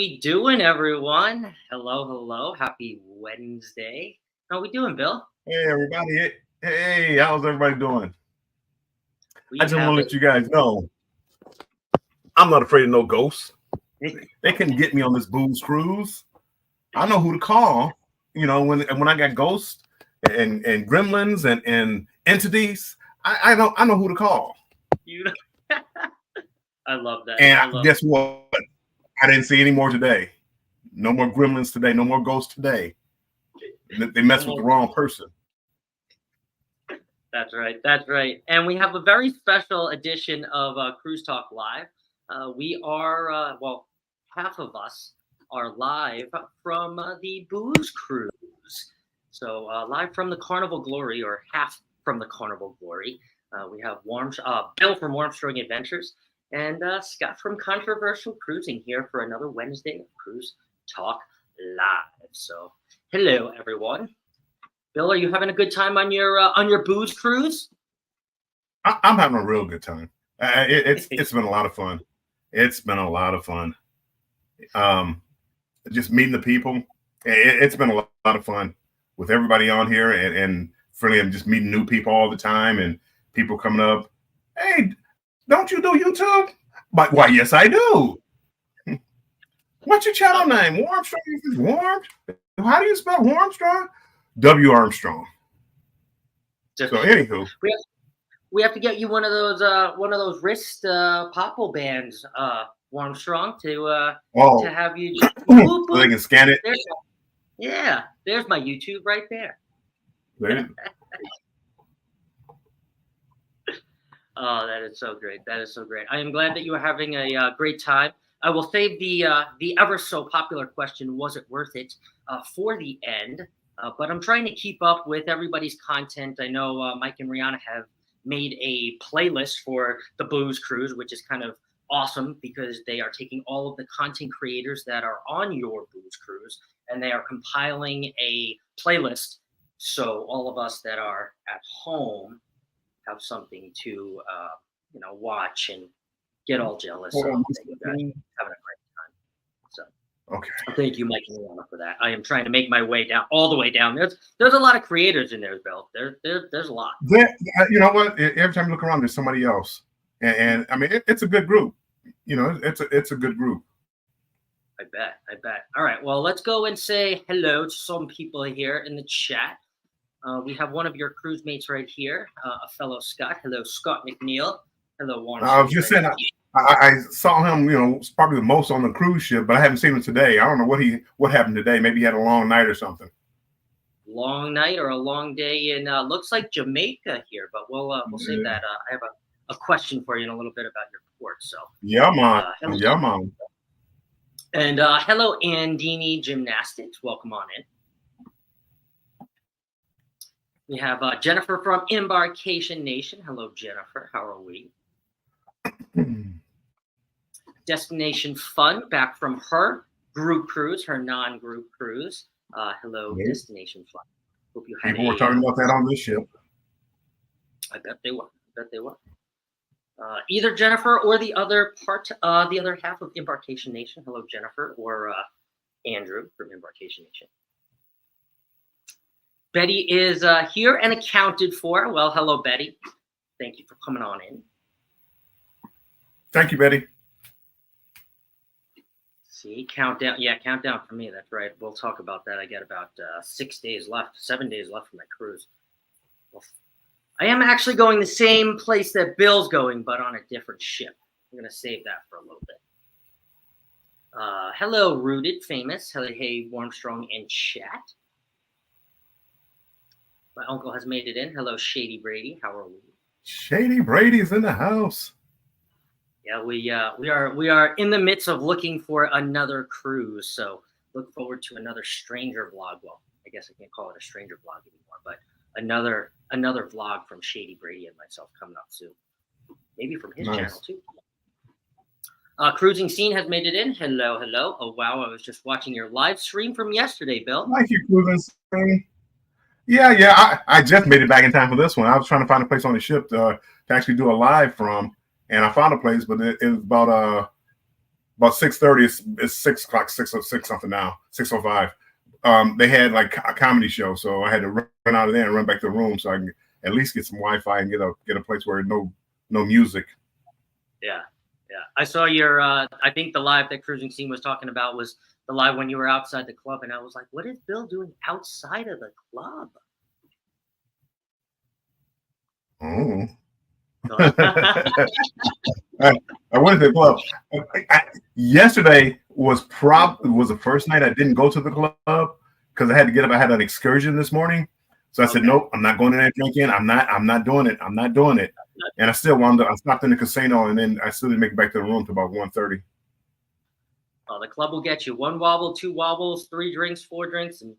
we doing, everyone? Hello. Happy Wednesday. How we doing, Bill? Hey everybody. Hey, how's everybody doing? We I just want have to let you guys know I'm not afraid of no ghosts. They couldn't get me on this booze cruise. I know who to call. When I got ghosts and gremlins and entities, I know who to call. you. I love that. And guess what? I didn't see any more today. No more gremlins today. No more ghosts today. They messed with the wrong person. That's right. And we have a very special edition of Cruise Talk Live. We are, half of us are live from the BOOS cruise. So live from the Carnival Glory, or half from the Carnival Glory. We have Bill from Warmstrong Adventures and Scott from Controversial Cruising here for another Wednesday of Cruise Talk Live. So hello, everyone. Bill, are you having a good time on your BOOS cruise? I'm having a real good time. It's been a lot of fun. It's been a lot of fun. Just meeting the people. It's been a lot of fun with everybody on here, and friendly. I'm just meeting new people all the time, and people coming up. Hey, don't you do YouTube? But why? Yes, I do. What's your channel name? Warmstrong? Is Warm? How do you spell Warmstrong? W. Armstrong. So anywho, we have to get you one of those wrist popple bands, Armstrong, to have you. So they can scan it. There's my YouTube right there. Oh, that is so great. I am glad that you are having a great time. I will save the ever so popular question, was it worth it, for the end. But I'm trying to keep up with everybody's content. I know Mike and Rihanna have made a playlist for the BOOS cruise, which is kind of awesome because they are taking all of the content creators that are on your BOOS cruise and they are compiling a playlist. So all of us that are at home have something to, watch and get all jealous of. You guys having a great time. So. Okay. Thank you, Mike and Rihanna, for that. I am trying to make my way down, all the way down. There's a lot of creators in there, Bill. There's a lot. You know what? Every time you look around, there's somebody else, and I mean, it's a good group. It's a good group. I bet. All right. Well, let's go and say hello to some people here in the chat. We have one of your cruise mates right here, a fellow Scott. Hello, Scott McNeil. Hello, Warren. I was just saying. I saw him, probably the most on the cruise ship, but I haven't seen him today. I don't know what happened today. Maybe he had a long night or something. Long night or a long day in looks like Jamaica here, but we'll save that. I have a question for you in a little bit about your port. So yeah, man. And hello, Andini Gymnastics. Welcome on in. We have Jennifer from Embarkation Nation. Hello, Jennifer. How are we? Destination Fun, back from her group cruise, her non-group cruise. Hello, yeah. Destination Fun. Hope you had. People were talking about that on this ship. I bet they were. Either Jennifer or the other half of Embarkation Nation. Hello, Jennifer, or Andrew from Embarkation Nation. Betty is here and accounted for. Well, hello, Betty. Thank you for coming on in. Thank you, Betty. See, countdown. Yeah, countdown for me. That's right. We'll talk about that. I got about 7 days left for my cruise. Well, I am actually going the same place that Bill's going, but on a different ship. I'm going to save that for a little bit. Hello, Rooted Famous. Hello, hey, Warmstrong in chat. My uncle has made it in. Hello, Shady Brady. How are we? Shady Brady's in the house. Yeah, we are in the midst of looking for another cruise. So look forward to another stranger vlog. Well, I guess I can't call it a stranger vlog anymore, but another vlog from Shady Brady and myself coming up soon. Maybe from his channel too. Cruising Scene has made it in. Hello. Oh wow, I was just watching your live stream from yesterday, Bill. Thank you, Cruising Scene. Yeah. I just made it back in time for this one. I was trying to find a place on the ship to actually do a live from. And I found a place, but it was about about 6:30. It's 6 o'clock, 6:06 something now, 6:05. They had like a comedy show, so I had to run out of there and run back to the room so I can at least get some Wi-Fi and get a place where no music. Yeah. I saw your. I think the live that Cruising Scene was talking about was the live when you were outside the club, and I was like, "What is Bill doing outside of the club?" Oh. I went to the club. Yesterday was the first night I didn't go to the club because I had to get up. I had an excursion this morning, so I said, "Nope, I'm not going in there drinking. I'm not doing it. I'm not doing it." And I still wound up. I stopped in the casino, and then I still didn't make it back to the room till about 1:30. The club will get you 1 wobble, 2 wobbles, 3 drinks, 4 drinks, and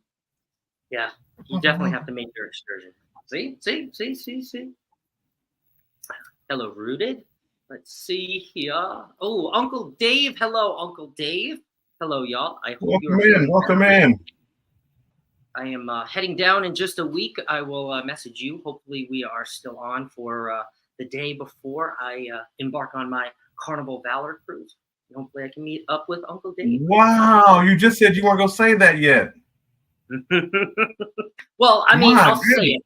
yeah, you definitely have to make your excursion. See. Hello, Rooted. Let's see here. Oh, Uncle Dave. Hello, Uncle Dave. Hello, y'all. I hope Welcome in. I am heading down in just a week. I will message you. Hopefully, we are still on for the day before I embark on my Carnival Valor cruise. Hopefully, I can meet up with Uncle Dave. Wow, you just said you weren't going to say that yet. Well, I mean, I'll say it.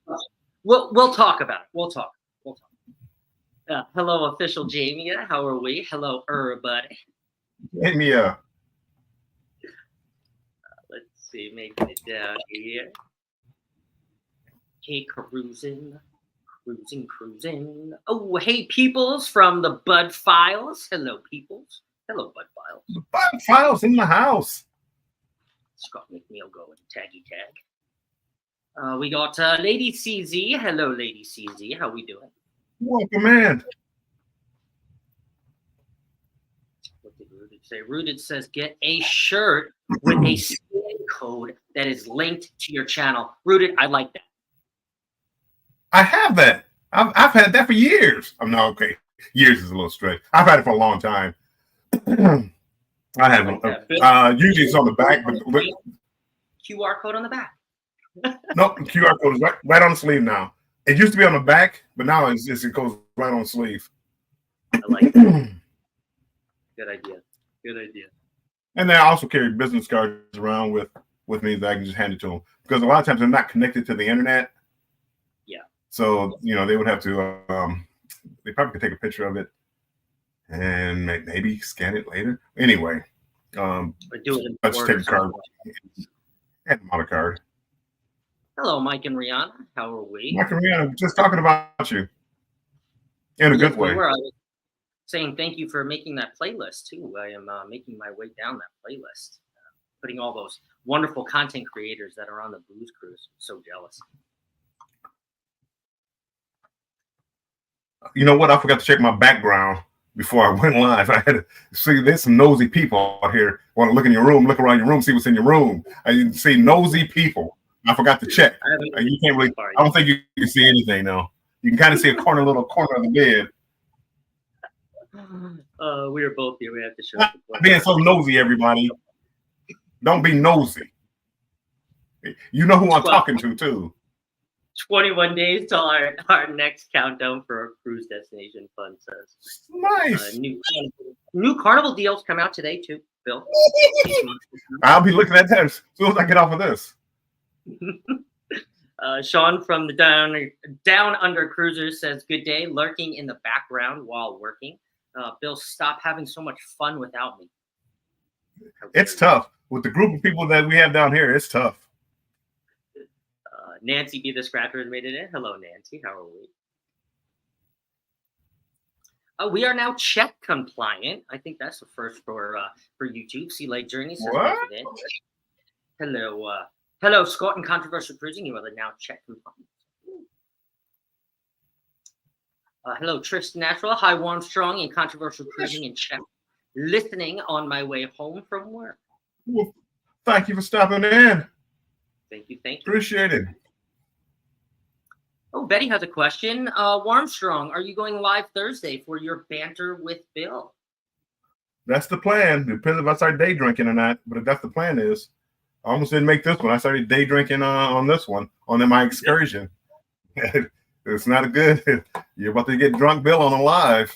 We'll talk about it. We'll talk. Hello, official Jamie. How are we? Hello, everybody. Jamie. Let's see, making it down here. Hey, cruising. Oh, hey, peoples from the Bud Files. Hello, peoples. Hello, Bud Files. The Bud Files in the house. Scott McNeil going taggy tag. We got Lady CZ. Hello, Lady CZ. How we doing? Welcome in. What did Rooted say? Rooted says, get a shirt with a skin code that is linked to your channel. Rooted, I like that. I have that. I've had that for years. I'm not okay. Years is a little stretch. I've had it for a long time. I haven't. Usually it's on the back, but QR code on the back. No, QR code is right on the sleeve now. It used to be on the back, but now it goes right on the sleeve. I like that. Good idea. And then I also carry business cards around with me that I can just hand it to them because a lot of times they're not connected to the internet. Yeah. So they would have to. They probably could take a picture of it and maybe scan it later. Anyway, or do it in let's take a card. Hand them on a card. Hello, Mike and Rihanna. How are we? Mike and Rihanna, just talking about you in a good way. I was saying thank you for making that playlist too. I am making my way down that playlist, putting all those wonderful content creators that are on the Booze Cruise. I'm so jealous. You know what? I forgot to check my background before I went live. I had to see there's some nosy people out here. Want to look in your room, look around your room, see what's in your room. I see nosy people. I forgot to check. You can't really. I don't think you can see anything now. You can kind of see a little corner of the bed. We are both here. We have to show. Not being so nosy, everybody. Don't be nosy. You know who I'm talking to too. 21 days till our next countdown for our cruise destination fun says. Nice. New Carnival deals come out today too, Bill. I'll be looking at that as soon as I get off of this. Sean from the Down Under Cruisers says, good day, lurking in the background while working. Bill, stop having so much fun without me. It's tough. With the group of people that we have down here, it's tough. Nancy B. the Scratcher has made it in. Hello, Nancy. How are we? We are now check compliant. I think that's the first for YouTube. Sea Lake Journey says, what? Hello, Scott and Controversial Cruising. You are now check compliant. Hello, Tristan Natural. Hi, Warm Strong and Controversial Cruising in check. Listening on my way home from work. Well, thank you for stopping in. Thank you. Appreciate it. Oh, Betty has a question. Warmstrong, are you going live Thursday for your banter with Bill? That's the plan. Depends if I start day drinking or not, but that's the plan is. I almost didn't make this one. I started day drinking on this one, on my excursion. It's not a good. You're about to get drunk Bill on a live.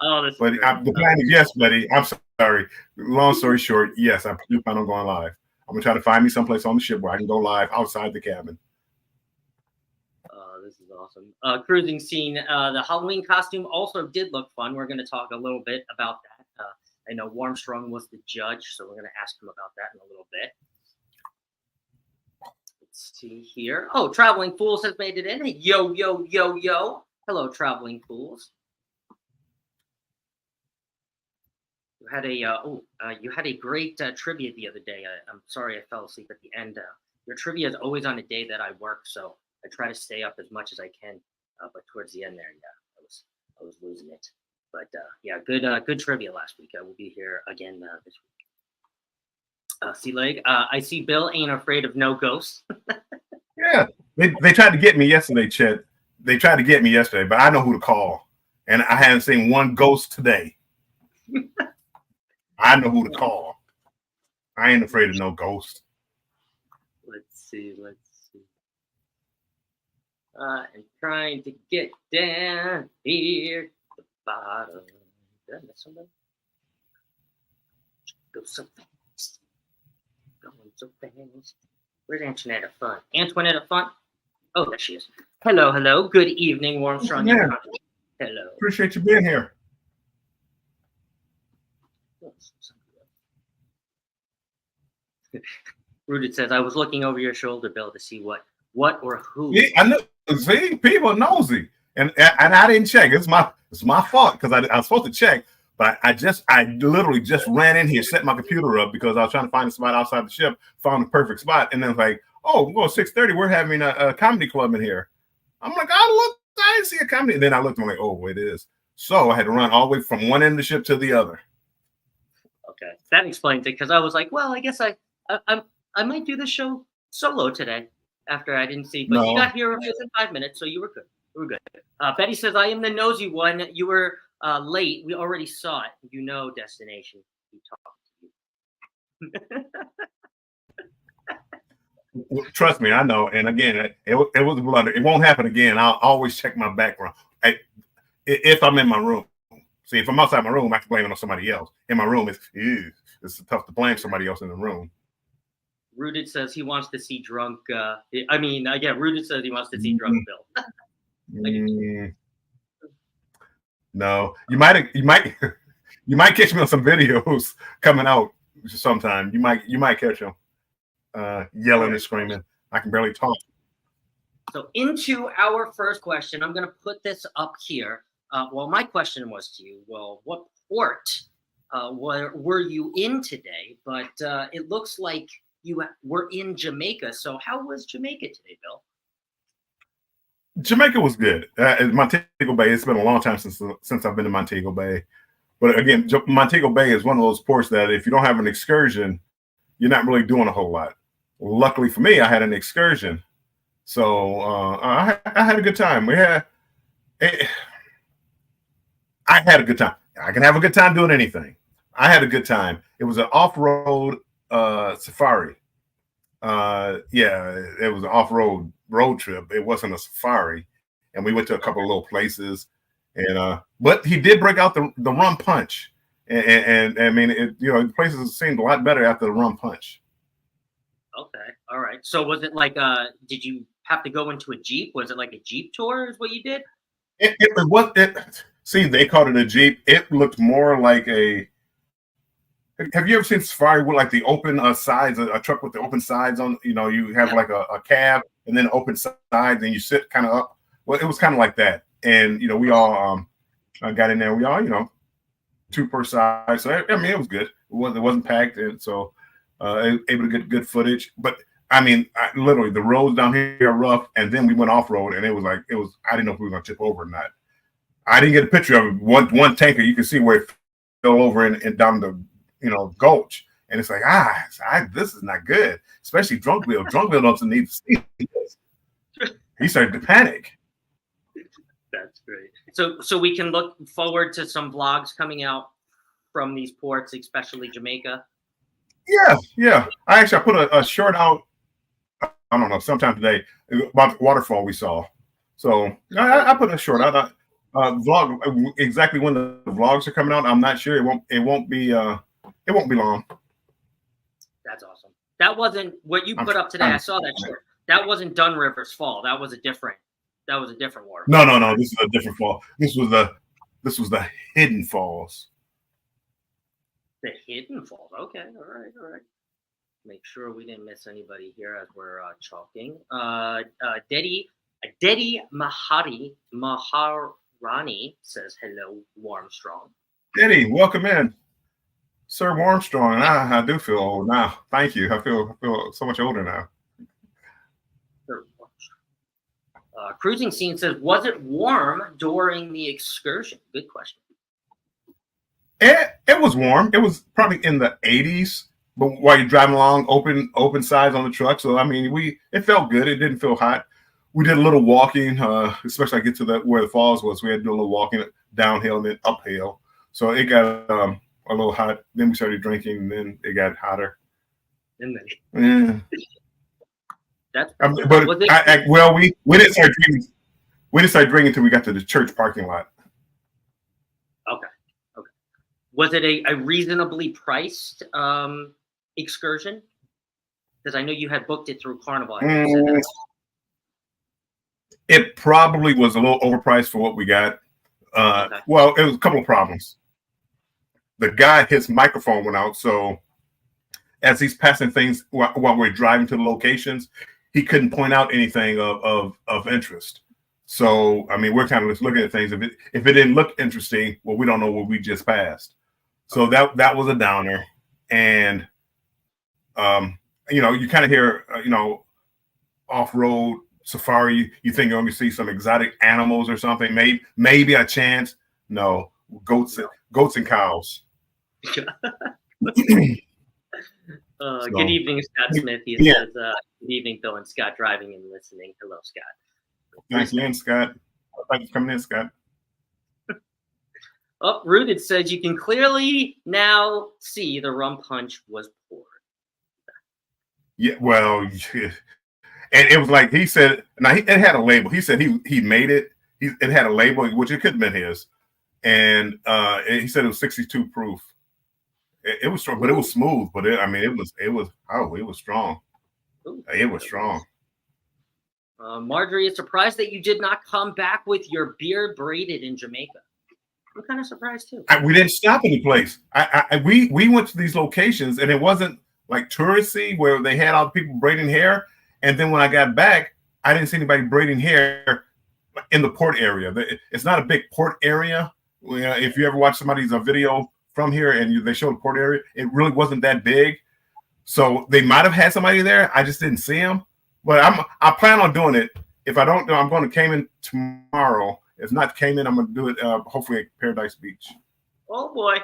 Oh, that's but the plan is yes, Betty. I'm sorry. Long story short, yes, I do plan on going live. I'm gonna try to find me someplace on the ship where I can go live outside the cabin. This is awesome. Cruising scene. The Halloween costume also did look fun. We're going to talk a little bit about that. I know Warmstrong was the judge, so we're going to ask him about that in a little bit. Let's see here. Oh, Traveling Fools has made it in. Yo, yo, yo, yo. Hello, Traveling Fools. You had a great trivia the other day. I'm sorry I fell asleep at the end. Your trivia is always on a day that I work, so I try to stay up as much as I can. But towards the end there, yeah, I was losing it. But yeah, good trivia last week. I will be here again this week. Sea-Leg, I see Bill ain't afraid of no ghosts. Yeah, they tried to get me yesterday, Chet. They tried to get me yesterday, but I know who to call, and I haven't seen one ghost today. I know who to call. I ain't afraid of no ghost. Let's see. I'm trying to get down here to the bottom. Did I miss something? Go so fast. Going so fast. Where's Antoinette Fun? Antoinette Fun? Oh, there she is. Hello. Good evening, Warmstrong. Yeah. Hello. Appreciate you being here. Rooted says, I was looking over your shoulder, Bill, to see what or who. Yeah, I know. See, people are nosy, and I didn't check. It's my fault because I was supposed to check, but I literally just ran in here, set my computer up because I was trying to find a spot outside the ship, found the perfect spot, and then like, oh, well, 6:30, we're having a comedy club in here. I'm like, I didn't see a comedy, and then I looked and I'm like, oh, it is. So I had to run all the way from one end of the ship to the other. Okay, that explains it because I was like, well, I guess I might do the show solo today after I didn't see, but No. You got here within 5 minutes, so you were good. We were good. Betty says, I am the nosy one. You were late. We already saw it. You know, destination. We talked to you. Trust me, I know. And again, it was a blunder. It won't happen again. I'll always check my background. If I'm in my room. See, if I'm outside my room, I can blame it on somebody else. In my room, it's tough to blame somebody else in the room. Rooted says he wants to see drunk. Rooted says he wants to see drunk Bill. No, you might catch me on some videos coming out sometime. You might catch him yelling and screaming. I can barely talk. So into our first question, I'm going to put this up here. My question was to you. Well, what port were you in today? But it looks like you were in Jamaica. So how was Jamaica today, Bill? Jamaica was good. Montego Bay. It's been a long time since I've been to Montego Bay. But again, Montego Bay is one of those ports that if you don't have an excursion, you're not really doing a whole lot. Luckily for me, I had an excursion, so I had a good time. I had a good time. I can have a good time doing anything. I had a good time. It was an off-road safari. It was an off-road road trip. It wasn't a safari, and we went to a couple of little places. And but he did break out the rum punch, and I mean, the places seemed a lot better after the rum punch. Okay, all right. So was it like did you have to go into a Jeep? Was it like a Jeep tour? Is what you did? See, they called it a Jeep. It looked more like a. Have you ever seen safari with like the open sides, a truck with the open sides on? You have like a cab and then open sides, and you sit kind of up. Well, it was kind of like that, and we all got in there. We all, two per side. So I mean, it was good. It wasn't packed, and so able to get good footage. But I mean, literally the roads down here are rough, and then we went off road, and it was. I didn't know if we were gonna tip over or not. I didn't get a picture of it. One tanker. You can see where it fell over and down the gulch, and it's like this is not good, especially Drunk Bill. Drunk Bill doesn't need to see this. He started to panic. That's great. So we can look forward to some vlogs coming out from these ports, especially Jamaica. Yeah. I put a short out. I don't know, sometime today about the waterfall we saw. So I put a short out. Vlog exactly when the vlogs are coming out. I'm not sure. It won't be It won't be long. That's awesome. That wasn't what you put up today. I saw that short. That wasn't Dun River's fall. That was a different water. No. This is a different fall. This was the Hidden Falls. The Hidden Falls. Okay. All right. Make sure we didn't miss anybody here as we're talking. Dedi Maharani says hello, Warmstrong. Dedi, welcome in, Sir Warmstrong. I do feel old now. Thank you. I feel so much older now. Cruising Scene says, was it warm during the excursion? Good question. It was warm. It was probably in the 80s, but while you're driving along, open sides on the truck. So I mean, it felt good. It didn't feel hot. We did a little walking, especially I get to where the falls was. We had to do a little walking downhill and then uphill. So it got a little hot. Then we started drinking, and then it got hotter. And then, that's we didn't start drinking. We didn't start drinking until we got to the church parking lot. Okay. Was it a reasonably priced excursion? Because I know you had booked it through Carnival. It probably was a little overpriced for what we got. Okay. Well, it was a couple of problems. The guy, his microphone went out, so as he's passing things while we're driving to the locations, he couldn't point out anything of interest. So, I mean, we're kind of just looking at things. If it didn't look interesting, well, we don't know what we just passed. So that was a downer. And, you kind of hear, off-road safari, you think you're going to see some exotic animals or something, maybe a chance. No, goats and cows. Good evening, Scott Smith. He says, good evening, Bill and Scott, driving and listening. Hello, Scott. Thanks again, Scott. Thanks for coming in, Scott. Rooted says you can clearly now see the rum punch was poured. Yeah, well, and it was like he said. Now it had a label. He said he made it. It had a label, which it could have been his, and he said it was 62 proof. It was strong, but it was smooth. But it was strong. Ooh, it was strong. Marjorie is surprised that you did not come back with your beard braided in Jamaica. I'm kind of surprised too. We didn't stop any place. We went to these locations, and it wasn't like touristy where they had all the people braiding hair. And then when I got back, I didn't see anybody braiding hair in the port area. It's not a big port area. If you ever watch somebody's video from here and they show the port area, it really wasn't that big. So they might have had somebody there. I just didn't see them. But I plan on doing it. If I don't do, I'm going to Cayman tomorrow. If not Cayman, I'm going to do it hopefully at Paradise Beach. Oh boy,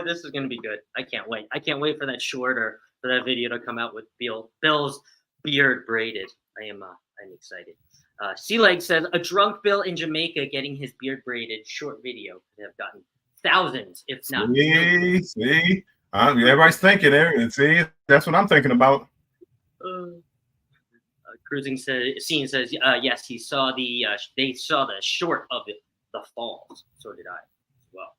this is going to be good. I can't wait. I can't wait for that short or for that video to come out with Bill's beard braided. I'm excited. Sea Leg says a drunk Bill in Jamaica getting his beard braided short video could have gotten thousands, if not millions. See, everybody's thinking there, and see, that's what I'm thinking about. Cruising Scene says, yes, they saw the short of it, the falls. So did I as well.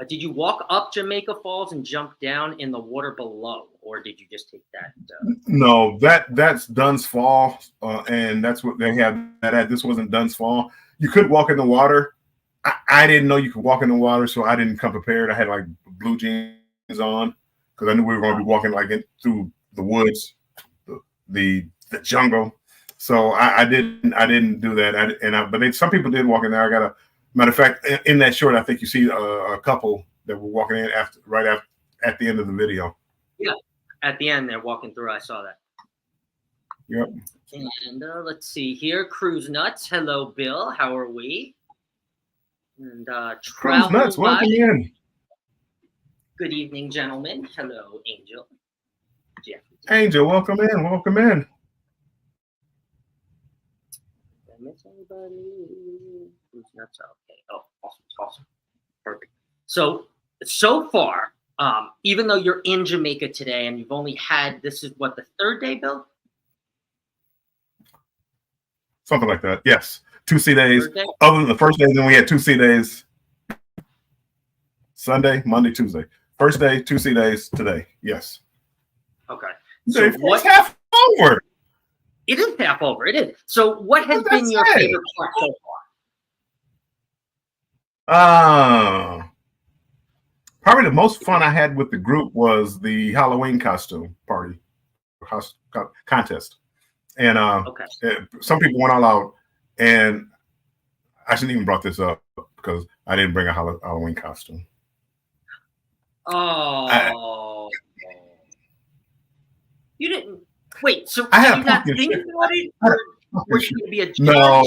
Did you walk up Jamaica Falls and jump down in the water below, or did you just take that? No, that's Dunn's Fall, and that's what they have that at. This wasn't Dunn's Fall. You could walk in the water. I didn't know you could walk in the water, so I didn't come prepared. I had like blue jeans on because I knew we were going to be walking through the woods. The jungle, so I didn't do that. But some people did walk in there. I got matter of fact in that short. I think you see a couple that were walking in at the end of the video. Yeah, at the end they're walking through. I saw that. Yep. And let's see here. Cruise Nuts. Hello, Bill. How are we? And Cruise Nuts. Welcome in. Good evening, gentlemen. Hello, Angel. Jeff. Angel, welcome in. Welcome in. Did I miss anybody? That's okay. Oh, awesome. Perfect. So far, even though you're in Jamaica today and you've only had, this is what, the third day, Bill? Something like that. Yes. 2 sea days. Other than the first day, then we had 2 sea days. Sunday, Monday, Tuesday. First day, 2 days today. Yes. Okay. So it's half over. It is half over. It is. So what has been your favorite part so far? Probably the most fun I had with the group was the Halloween costume party contest. And some people went all out, and I shouldn't even brought this up because I didn't bring a Halloween costume. Oh. You didn't. Wait, so I had you not think about it? Or were you going to be a judge? No,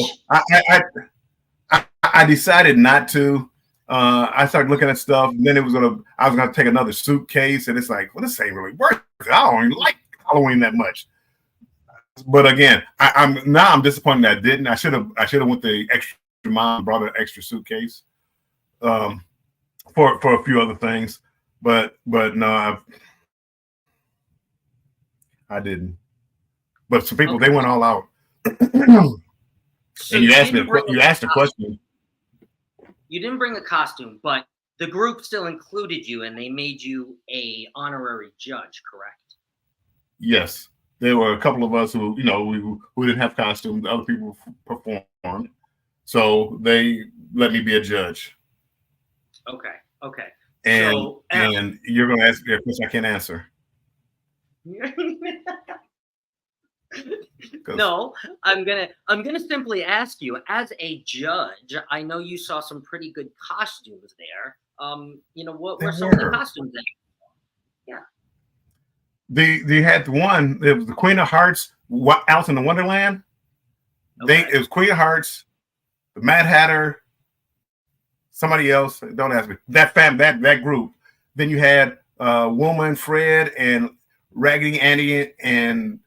I decided not to. I started looking at stuff, and then I was gonna take another suitcase, and it's like, well, this ain't really worth it. I don't even like Halloween that much. But again, I'm disappointed that I didn't. I should have went the extra mile and brought an extra suitcase for a few other things. But no, I didn't. But some people, they went all out. So and you asked a question. You didn't bring a costume, but the group still included you, and they made you a honorary judge, correct? Yes, there were a couple of us who didn't have costumes. Other people performed, so they let me be a judge. Okay. And you're going to ask me a question I can't answer. No, I'm gonna simply ask you, as a judge, I know you saw some pretty good costumes there. What were some of the costumes there? Yeah. They had one. It was the Queen of Hearts, Alice in the Wonderland. Okay. It was Queen of Hearts, the Mad Hatter, somebody else. Don't ask me. That group. Then you had Wilma and Fred and Raggedy Andy and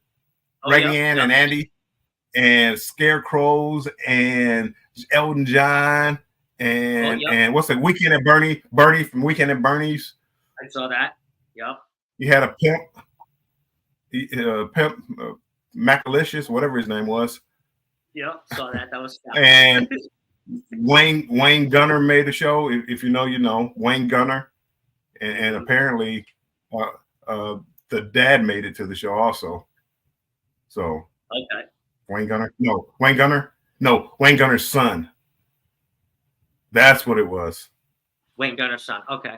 Ann and Andy and Scarecrows and Elton John and what's the Weekend at Bernie from Weekend at Bernie's. I saw that. Yep. You had a pimp, Macalicious, whatever his name was. Yep, saw that. That was and Wayne Gunner made the show. If you know, you know Wayne Gunner, and apparently the dad made it to the show also. So okay, Wayne Gunner's son. That's what it was. Wayne Gunner's son. Okay.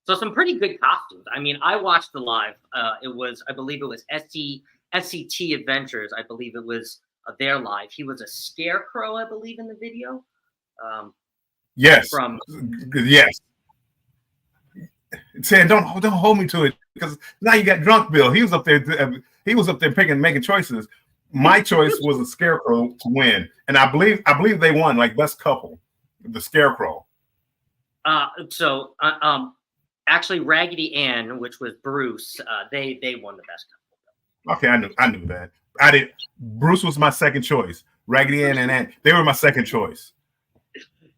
So some pretty good costumes. I mean, I watched the live. I believe it was SCT Adventures. I believe it was their live. He was a scarecrow, I believe, in the video. Yes. Yes. Saying don't hold me to it because now you got drunk Bill. He was up there making choices. My choice was a scarecrow to win, and I believe they won like best couple, the scarecrow. Actually, Raggedy Ann, which was Bruce, they won the best couple. Okay, I knew that. I did. Bruce was my second choice. Raggedy Ann and Ann, they were my second choice.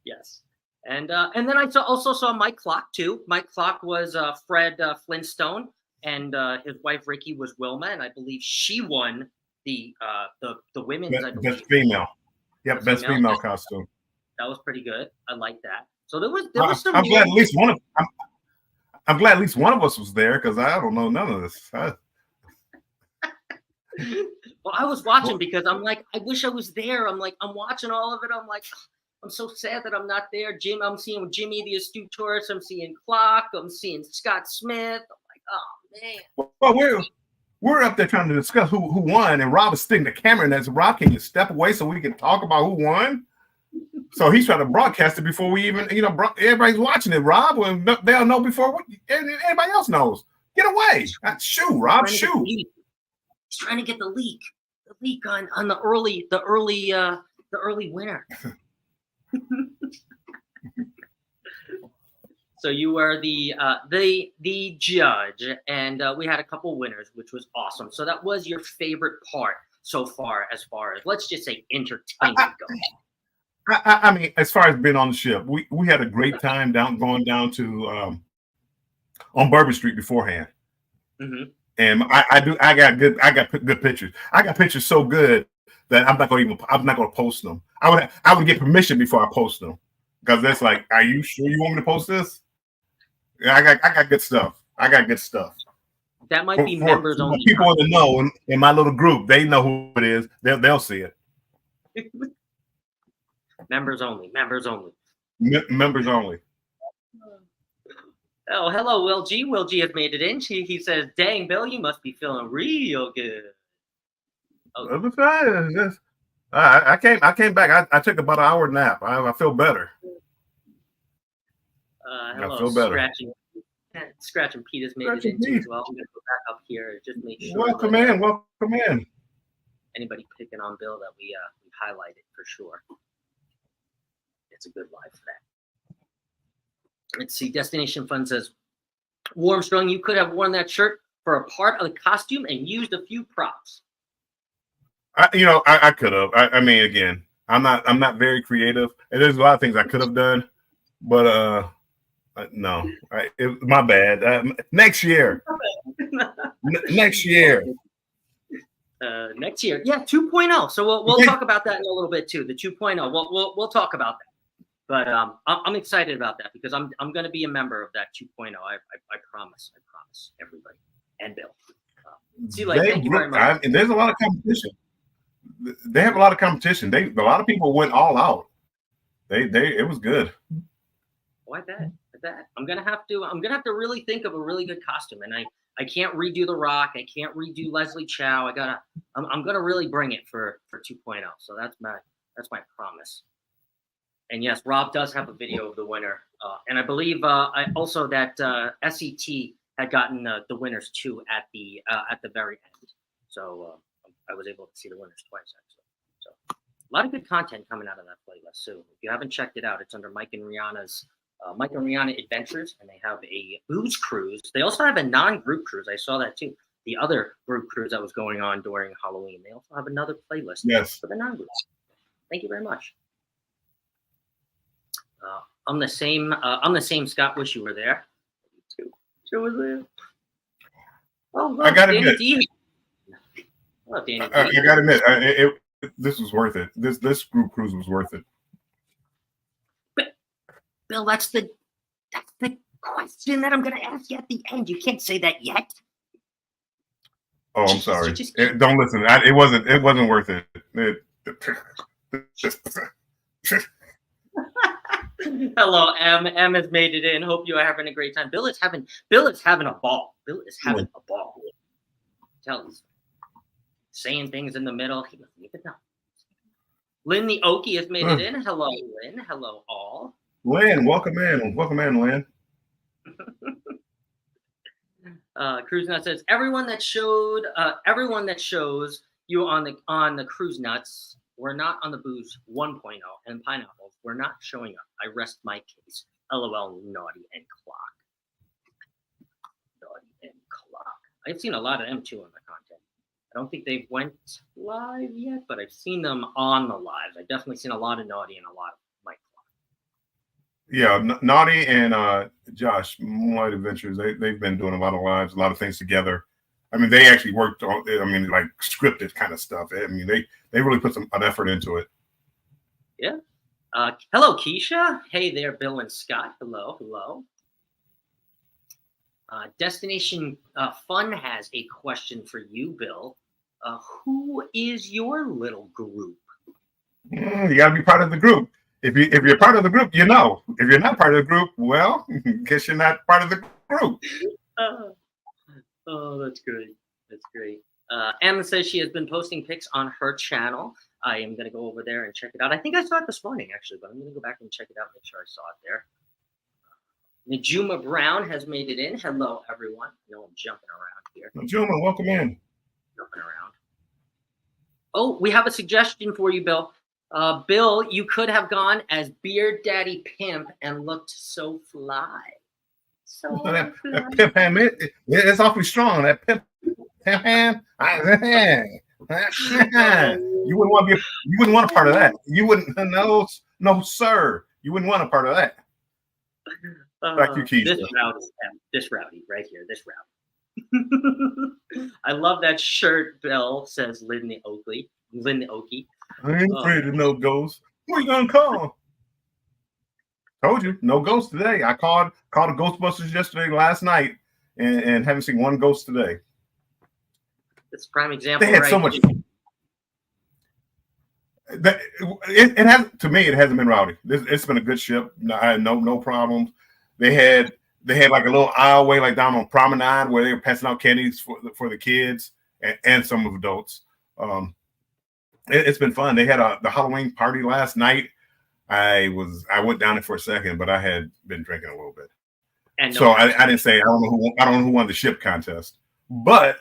Yes. And then I also saw Mike Clock too. Mike Clock was Fred Flintstone, and his wife Ricky was Wilma, and I believe she won the women's best female. Yep, best female costume. That was pretty good. I like that. So there was some. I'm glad at least one of us was there because I don't know none of this. Well, I was watching because I'm like, I wish I was there. I'm watching all of it. I'm like, I'm so sad that I'm not there. I'm seeing Jimmy the Astute Tourist. I'm seeing Clock. I'm seeing Scott Smith. I'm like, oh man. Well, we're up there trying to discuss who won, and Rob is sticking the camera in. As Rob, can you step away so we can talk about who won? So he's trying to broadcast it before we even, everybody's watching it. Rob, they'll know before anybody else knows. Get away! Shoo, Rob, shoo. He's trying to get the leak on the early winner. So you were the judge, and we had a couple winners, which was awesome. So that was your favorite part so far, as let's just say entertainment goes. I mean, as far as being on the ship, we had a great time going down to on Bourbon Street beforehand. Mm-hmm. And I got good pictures. I got pictures so good that I'm not going to post them. I would get permission before I post them because that's like, are you sure you want me to post this? I got good stuff. I got good stuff. That might be members for only. people to know in my little group, they know who it is. They'll see it. Members only. Members only. Members only. Oh, hello, Will G. Will G has made it in. He says, "Dang, Bill, you must be feeling real good." Oh. I came back. I took about an hour nap. I feel better. Hello, I feel better. Scratching Pete has made it in too as well. I'm gonna go back up here and just make sure. Welcome in. Anybody picking on Bill that we highlighted for sure. It's a good live for that. Let's see. Destination Fun says, "Warmstrong, you could have worn that shirt for a part of the costume and used a few props." I could have. I mean, again, I'm not very creative, and there's a lot of things I could have done, but no, my bad. Next year. Next year. Next year, yeah, 2.0. So we'll talk about that in a little bit too. The 2.0. We'll talk about that. But I'm excited about that because I'm going to be a member of that 2.0. I promise. I promise everybody and Bill. Thank you very much. And there's a lot of competition. They have a lot of competition. A lot of people went all out. It was good. Why that? I'm gonna have to really think of a really good costume, and I can't redo The Rock. I can't redo Leslie Chow. I'm gonna really bring it for 2.0. So that's my promise. And yes, Rob does have a video of the winner, and I believe I also that SET had gotten the winners too at the very end. So I was able to see the winners twice actually. So a lot of good content coming out of that playlist. So if you haven't checked it out, it's under Mike and Rihanna's Mike and Rihanna Adventures, and they have a booze cruise. They also have a non-group cruise. I saw that too. The other group cruise that was going on during Halloween. They also have another playlist for the non-group. Thank you very much. I'm the same. Scott, wish you were there. Me too. Sure was there. Oh, look, I gotta admit. I gotta admit, this was worth it. This group cruise was worth it. Bill, that's the question that I'm going to ask you at the end. You can't say that yet. Oh, I'm sorry. Don't listen. It wasn't worth it. Hello, M. M has made it in. Hope you are having a great time. Bill is having a ball. Bill is having a ball. Tell us. Saying things in the middle. He doesn't even know. Lynn the Okie has made it in. Hello, Lynn. Hello, all. Lynn, welcome in, Lynn. Cruise Nut says everyone that shows you on the Cruise Nuts were not on the Booze 1.0 and Pineapples were not showing up. I rest my case. LOL, naughty and clock. I've seen a lot of them too on the content. I don't think they've went live yet, but I've seen them on the lives. I've definitely seen a lot of naughty and a lot of Mike. Yeah, Naughty and Josh, Moonlight Adventures, they've been doing a lot of lives, a lot of things together. I mean, they actually worked on, like scripted kind of stuff. I mean, they really put an effort into it. Yeah. Hello, Keisha. Hey there, Bill and Scott. Hello. Destination Fun has a question for you, Bill. Who is your little group? You got to be part of the group. If you're part of the group, you know. If you're not part of the group, well, guess you're not part of the group. Oh, that's great. That's great. Emma says she has been posting pics on her channel. I am going to go over there and check it out. I think I saw it this morning, actually, but I'm going to go back and check it out, make sure I saw it there. Najuma Brown has made it in. Hello, everyone. I know I'm jumping around here. Najuma, welcome in. Jumping around. Oh, we have a suggestion for you, Bill. Bill, you could have gone as Beard Daddy Pimp and looked so fly. That pimp hand, it's awfully strong. That pimp hand, you wouldn't want a part of that. You wouldn't. No, sir. You wouldn't want a part of that. Back to Keith. This rowdy right here. This rowdy. I love that shirt. Bill says Lynn the Okie. I ain't afraid of no ghosts. Who are you gonna call? Told you, no ghosts today. I called the Ghostbusters yesterday, last night, and haven't seen one ghost today. It's a prime example. They had so much. It has, to me, it hasn't been rowdy. It's been a good ship. I had no problems. They had like a little aisleway like down on Promenade where they were passing out candies for the kids and some of adults. It's been fun. They had the Halloween party last night. I went down there for a second, but I had been drinking a little bit, and so I didn't say I don't know who won the ship contest, but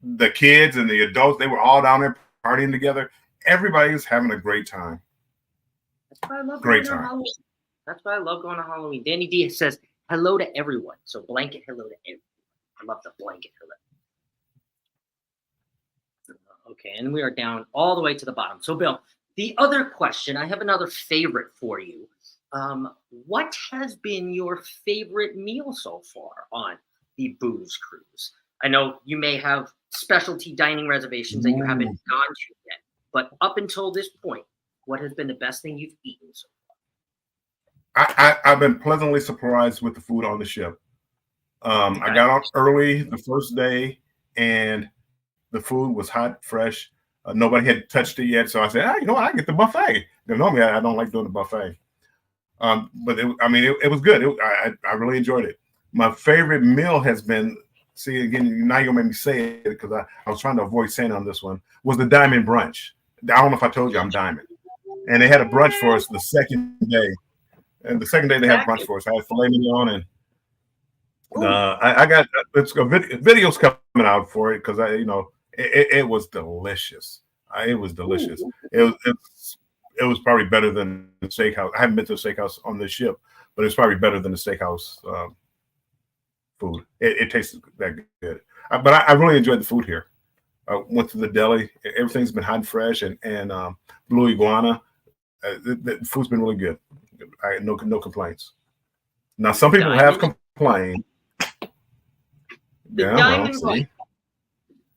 the kids and the adults, they were all down there partying together. Everybody's having a great time. That's why I love great time. That's why I love going to Halloween. Danny D says hello to everyone. So blanket hello to everyone. I love the blanket hello. Okay, and we are down all the way to the bottom. So Bill, the other question, I have another favorite for you. What has been your favorite meal so far on the BOOS cruise? I know you may have specialty dining reservations that you haven't gone to yet, but up until this point, what has been the best thing you've eaten so far? I've been pleasantly surprised with the food on the ship. I got out early the first day, and the food was hot, fresh. Nobody had touched it yet, so I said, I get the buffet. Normally, I don't like doing the buffet, but it was good. I really enjoyed it. My favorite meal has been, see again, now you're gonna make me say it because I was trying to avoid saying it on this one, was the Diamond Brunch. I don't know if I told you I'm Diamond, and they had a brunch for us the second day, and the second day they had brunch for us. I had filet mignon and. I got videos coming out for it because it was delicious. It was delicious. It was probably better than the steakhouse. I haven't been to a steakhouse on this ship, but it's probably better than the steakhouse food. It tasted that good. But I really enjoyed the food here. I went to the deli. Everything's been hot and fresh, and Blue Iguana. The food's been really good. I had no complaints. Now some people have complained. Yeah, well, see,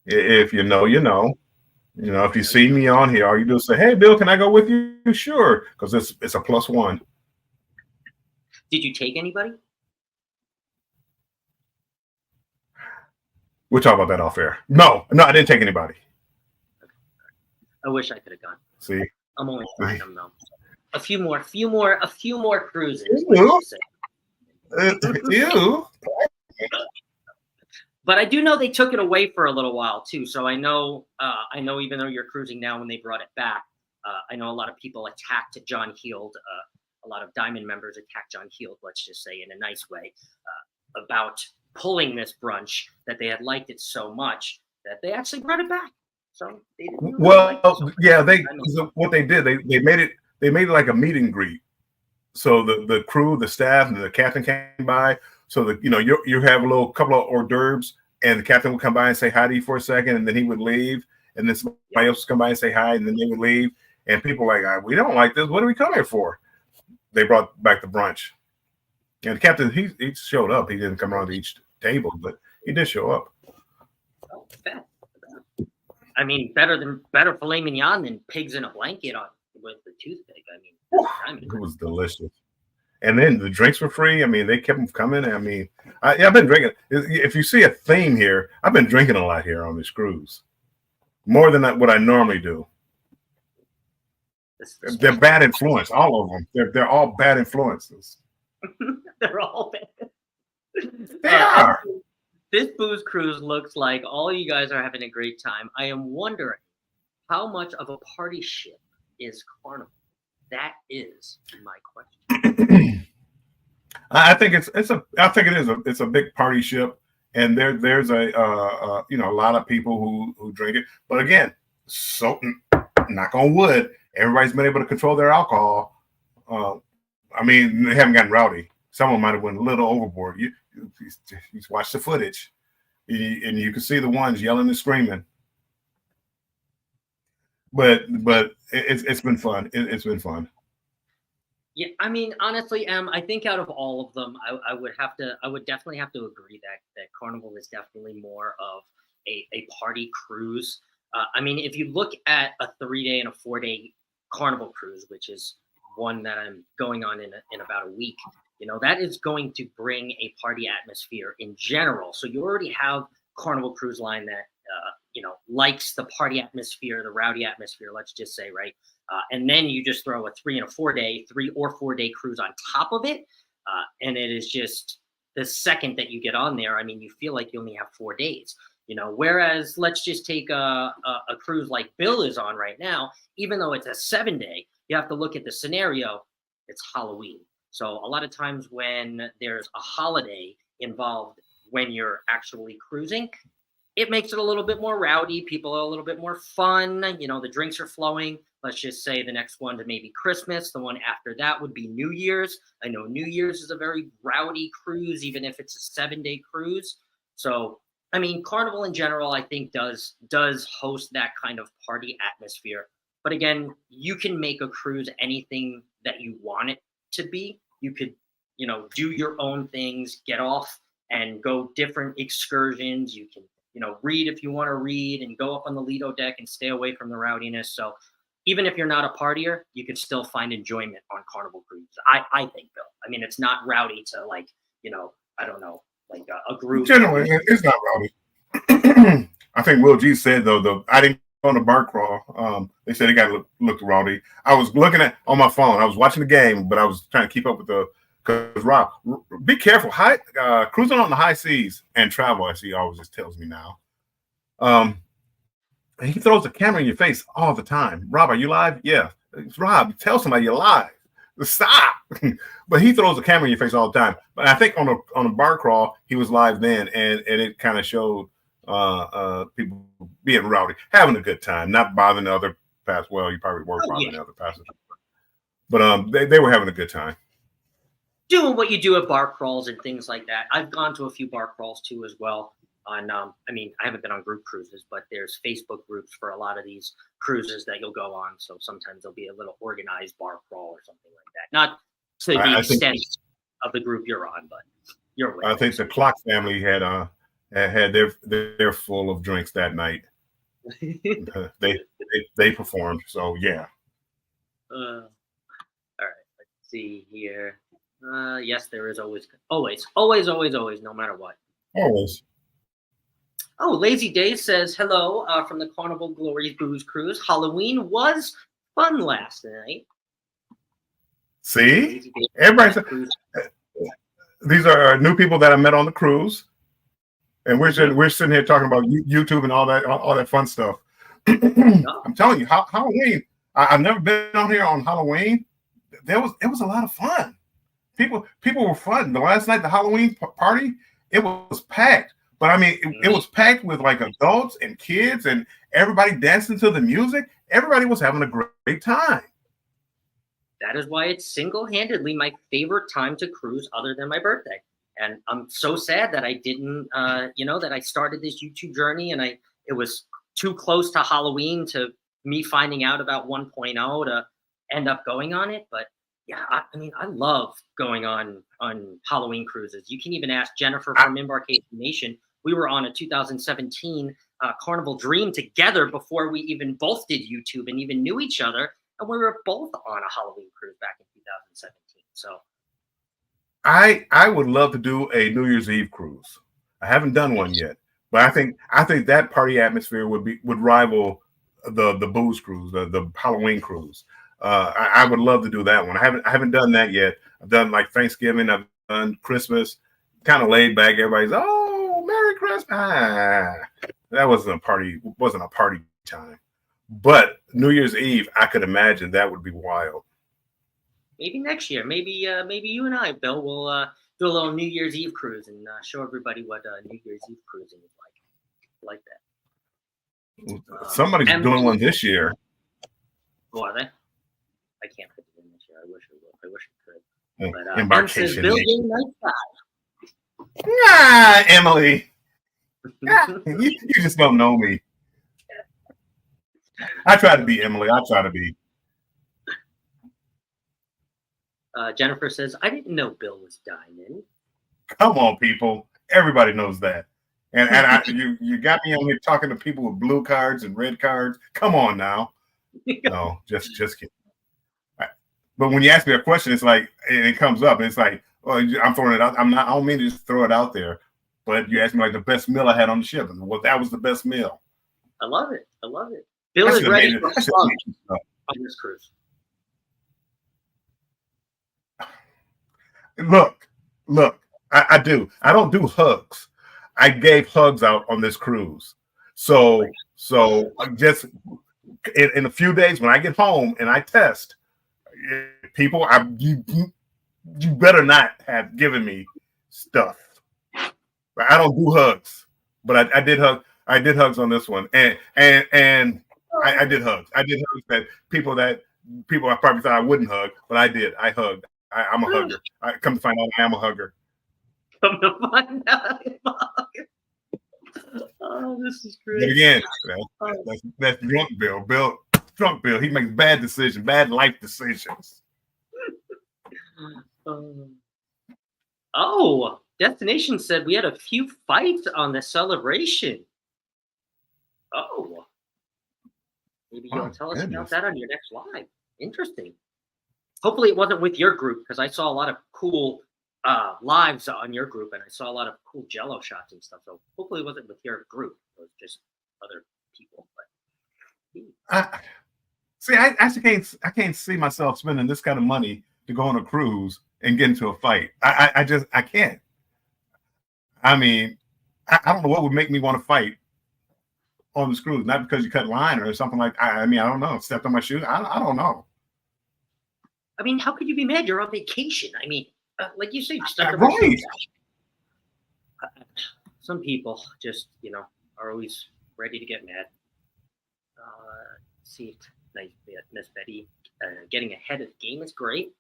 if you know, you know. If you see me on here, all you do is say, "Hey, Bill, can I go with you?" Sure, because it's a +1. Did you take anybody? We'll talk about that off air. No, I didn't take anybody. I wish I could have gone. See, I'm only them though. A few more cruises. You. But I do know they took it away for a little while too. So I know even though you're cruising now, when they brought it back, I know a lot of people attacked John Heald. A lot of Diamond members attacked John Heald, let's just say in a nice way, about pulling this brunch, that they had liked it so much that they actually brought it back. So they didn't what they did, they made it like a meet and greet. So the crew, the staff, and the captain came by. So that you have a couple of hors d'oeuvres, and the captain would come by and say hi to you for a second, and then he would leave, and then somebody else would come by and say hi, and then they would leave. And people were like, we don't like this. What do we come here for? They brought back the brunch, and the captain he showed up. He didn't come around to each table, but he did show up. Oh, I mean, better filet mignon than pigs in a blanket with the toothpick. I mean, it was delicious. And then the drinks were free. I mean, they kept them coming. I mean, I've been drinking. If you see a theme here, I've been drinking a lot here on this cruise, more than what I normally do. They're bad influence, all of them. They're all bad influences. They're all bad. They are. This BOOS cruise looks like all you guys are having a great time. I am wondering how much of a party ship is Carnival? That is my question. I think it's a big party ship, and there's a lot of people who drink it. But again, so knock on wood, everybody's been able to control their alcohol. I mean, they haven't gotten rowdy. Someone might have went a little overboard. You watch the footage, and you can see the ones yelling and screaming. But it's been fun. It's been fun. Yeah, I mean, honestly, I think out of all of them, I would definitely have to agree that Carnival is definitely more of a party cruise. I mean, if you look at a 3-day and a 4-day Carnival cruise, which is one that I'm going on in about a week. That is going to bring a party atmosphere in general. So you already have Carnival Cruise Line that likes the party atmosphere, the rowdy atmosphere, let's just say, right? And then you just throw a 3 or 4 day cruise on top of it. And it is just the second that you get on there, I mean, you feel like you only have 4 days, whereas let's just take a cruise like Bill is on right now. Even though it's a 7 day, you have to look at the scenario. It's Halloween. So a lot of times when there's a holiday involved when you're actually cruising, it makes it a little bit more rowdy. People are a little bit more fun. The drinks are flowing. Let's just say the next one to maybe Christmas. The one after that would be New Year's. I know New Year's is a very rowdy cruise, even if it's a 7 day cruise. So, I mean, Carnival in general, I think does host that kind of party atmosphere. But again, you can make a cruise anything that you want it to be. You could, do your own things, get off and go different excursions. You can, read if you want to read and go up on the Lido deck and stay away from the rowdiness. So even if you're not a partier, you can still find enjoyment on Carnival Cruise. I think, Bill. I mean, it's not rowdy to I don't know, like a group. Generally, it's not rowdy. I think Will G said though, I didn't go on the bar crawl. They said it got looked rowdy. I was looking at on my phone. I was watching the game, but I was trying to keep up with because Rob, be careful. Cruising on the high seas and travel, as he always just tells me now. He throws the camera in your face all the time. Rob, are you live? Yeah. Rob, tell somebody you're live. Stop. But he throws the camera in your face all the time. But I think on a bar crawl, he was live then, and it kind of showed people being rowdy, having a good time, not bothering the other passengers. Well, you probably were bothering the other passengers. But they were having a good time. Doing what you do at bar crawls and things like that. I've gone to a few bar crawls too as well. I haven't been on group cruises, but there's Facebook groups for a lot of these cruises that you'll go on. So sometimes there'll be a little organized bar crawl or something like that. Not to the extent of the group you're on, but you're aware. I think the Clock family had their full of drinks that night. they performed. So yeah. All right. Let's see here. Yes, there is always, no matter what. Always. Oh, Lazy Day says, hello from the Carnival Glories Booze Cruise. Halloween was fun last night. See? Everybody, these are new people that I met on the cruise. And we're sitting here talking about YouTube and all that fun stuff. I'm telling you, Halloween, I've never been on here on Halloween. It was a lot of fun. People were fun. The last night, the Halloween party, it was packed. But I mean, it was packed with like adults and kids and everybody dancing to the music. Everybody was having a great time. That is why it's single-handedly my favorite time to cruise other than my birthday. And I'm so sad that I didn't, that I started this YouTube journey and it was too close to Halloween to me finding out about 1.0 to end up going on it. But yeah, I love going on Halloween cruises. You can even ask Jennifer from Embarkation Nation. We were on a 2017 Carnival Dream together before we even both did YouTube and even knew each other. And we were both on a Halloween cruise back in 2017. So I would love to do a New Year's Eve cruise. I haven't done one yet, but I think that party atmosphere would rival the BOOS cruise, the Halloween cruise. I would love to do that one. I haven't done that yet. I've done like Thanksgiving. I've done Christmas, kind of laid back. Everybody's Merry Christmas. That wasn't a party time. But New Year's Eve, I could imagine that would be wild. Maybe next year. Maybe you and I, Bill, will do a little New Year's Eve cruise and show everybody what New Year's Eve cruising is like. That. Somebody's doing one this year. Oh, are they? I can't put it in this year. I wish I would. But Embarkation. Emily. You just don't know me. I try to be Emily. I try to be. Jennifer says, I didn't know Bill was diamond. Come on, people. Everybody knows that. And you got me on here talking to people with blue cards and red cards. Come on now. No, just kidding. But when you ask me a question, it's like, and it comes up, and it's like, oh, I'm throwing it out. I don't mean to just throw it out there, but you asked me like the best meal I had on the ship, and well, that was the best meal. I love it. I love it. Bill is ready for hugs on this cruise. Look, I do. I don't do hugs. I gave hugs out on this cruise. So just in a few days when I get home and I test, people, you better not have given me stuff. I don't do hugs, but I did hugs on this one, and I did hugs. I did hugs that people I probably thought I wouldn't hug, but I did. I hugged. I'm a hugger. I come to find out I am a hugger. Come to find out I'm a hugger. Oh, this is great. But again, that's drunk Bill. Drunk Bill. He makes bad decisions, bad life decisions. Oh, Destination said we had a few fights on the celebration. Oh, maybe you'll tell us about that on your next live. Interesting. Hopefully it wasn't with your group, because I saw a lot of cool lives on your group, and I saw a lot of cool Jello shots and stuff. So hopefully it wasn't with your group. It was just other people. But I can't see myself spending this kind of money to go on a cruise and get into a fight. I can't. I mean, I don't know what would make me want to fight on this cruise. Not because you cut line or something like. I mean, I don't know. Stepped on my shoe. I don't know. I mean, how could you be mad? You're on vacation. I mean, like you say, you stepped on right. my shoe. Some people just, are always ready to get mad. See, nice, Miss Betty, getting ahead of the game is great.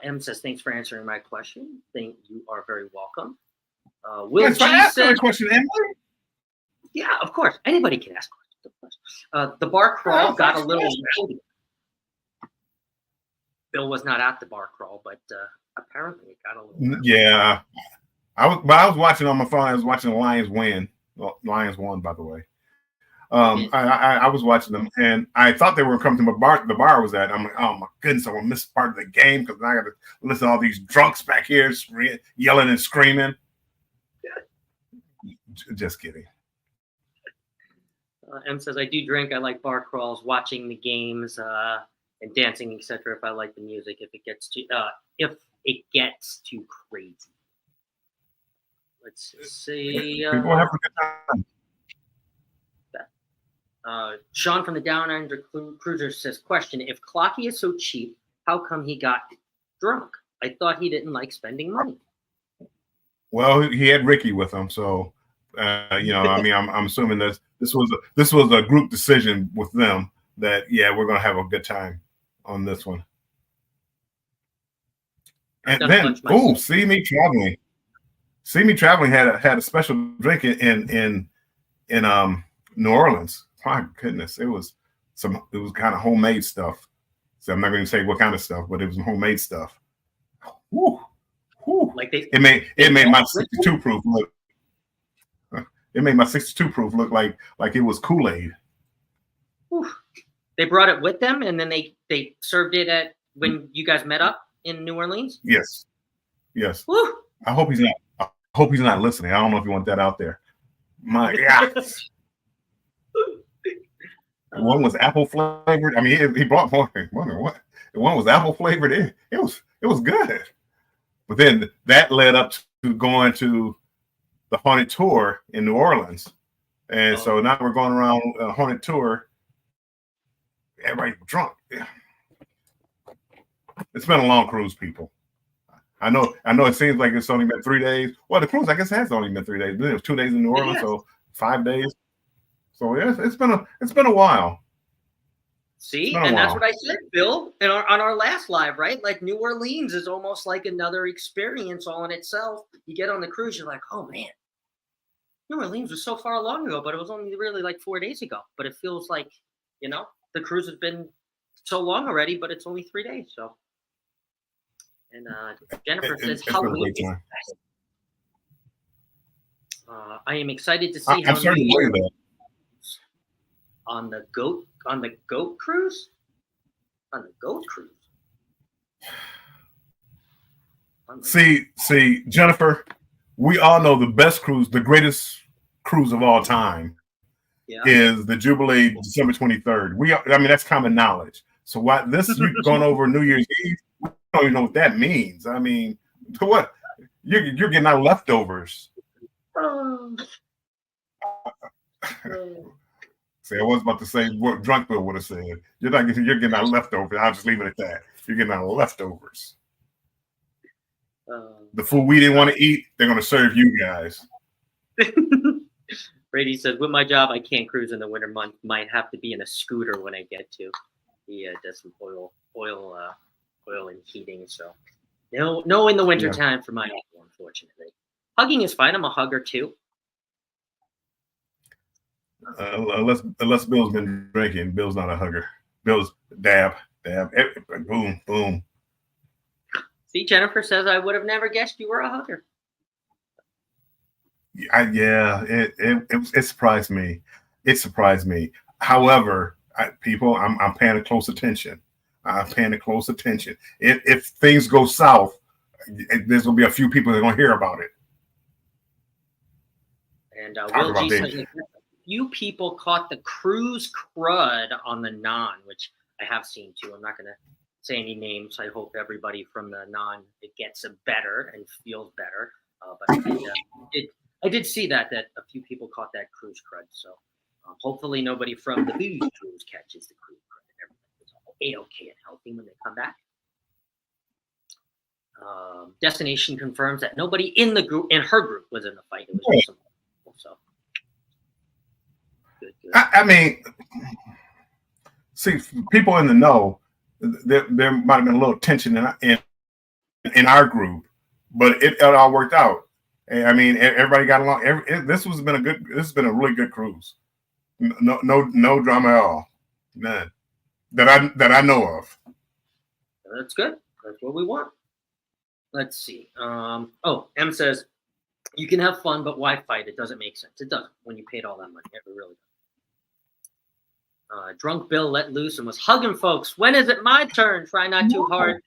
M says, thanks for answering my question. You are very welcome. Will G said, question, Emily? Yeah, of course. Anybody can ask questions. The bar crawl got a little loaded. Bill was not at the bar crawl, but apparently it got a little. Yeah, I was watching on my phone. I was watching the Lions win. Well, Lions won, by the way. I was watching them, and I thought they were coming to the bar I was at. I'm like, oh my goodness, I will miss part of the game because I got to listen to all these drunks back here yelling and screaming. Just kidding. M says, I do drink. I like bar crawls, watching the games, and dancing, etc. If I like the music, if it gets too crazy. Let's see. People have a good time. Sean from the Down Under Cruiser says, question, if Clocky is so cheap, how come he got drunk? I thought he didn't like spending money. Well, he had Ricky with him, so I mean, I'm assuming this was a group decision with them that we're gonna have a good time on this one. And then See Me Traveling. See Me Traveling had a special drink in New Orleans. My goodness, it was kind of homemade stuff. So I'm not going to say what kind of stuff, but it was homemade stuff. Woo, woo. Like it made my 62 proof look. It made my 62 proof look like it was Kool-Aid. They brought it with them, and then they served it at when you guys met up in New Orleans. Yes. Woo. I hope he's not listening. I don't know if you want that out there. My God. One was apple flavored. I mean, he brought more. What? One was apple flavored. It was good. But then that led up to going to the Haunted Tour in New Orleans, and so now we're going around a Haunted Tour. Everybody's drunk. Yeah. It's been a long cruise, people. I know. It seems like it's only been 3 days. Well, the cruise, I guess, has only been 3 days. It was 2 days in New Orleans, so 5 days. So it's been a while. See, and that's what I said, Bill, on our last live, right? Like New Orleans is almost like another experience all in itself. You get on the cruise, you're like, oh man, New Orleans was so far long ago, but it was only really like 4 days ago. But it feels like, the cruise has been so long already, but it's only 3 days. So, and Jennifer says, Halloween. I am excited to see how on the goat cruise. On the goat cruise. See, Jennifer, we all know the best cruise, the greatest cruise of all time, is the Jubilee December 23rd. I mean, that's common knowledge. So what this you going over New Year's Eve? We don't even know what that means. I mean, what you're getting out leftovers. See, I was about to say what Drunk Bill would have said. You're getting out leftovers. I'll just leave it at that. You're getting out leftovers. The food we didn't want to eat, they're going to serve you guys. Brady says, with my job, I can't cruise in the winter month. Might have to be in a scooter when I get to. He does some oil and heating. So no in the winter time for my uncle, unfortunately. Hugging is fine. I'm a hugger too. Unless Bill's been drinking, Bill's not a hugger. Bill's dab, boom, boom. See, Jennifer says I would have never guessed you were a hugger. It surprised me. It surprised me. However, I'm paying close attention. I'm paying close attention. If things go south, there's gonna be a few people that are gonna hear about it. And Will G says a few people caught the cruise crud on the non, which I have seen too. I'm not gonna say any names. I hope everybody from the non it gets better and feels better. But I did see that a few people caught that cruise crud. So hopefully nobody from the BOOS cruise catches the cruise crud and everything is all A-OK and healthy when they come back. Destination confirms that nobody in her group was in the fight. It was just some people. So good. I mean, see, people in the know. There might have been a little tension in our group, but it all worked out. I mean, everybody got along. This has been a really good cruise. No drama at all, none that I know of. That's good. That's what we want. Let's see. M says you can have fun, but why fight? It doesn't make sense. It doesn't when you paid all that money. It really doesn't. Drunk Bill let loose and was hugging folks. When is it my turn? Try not too hard.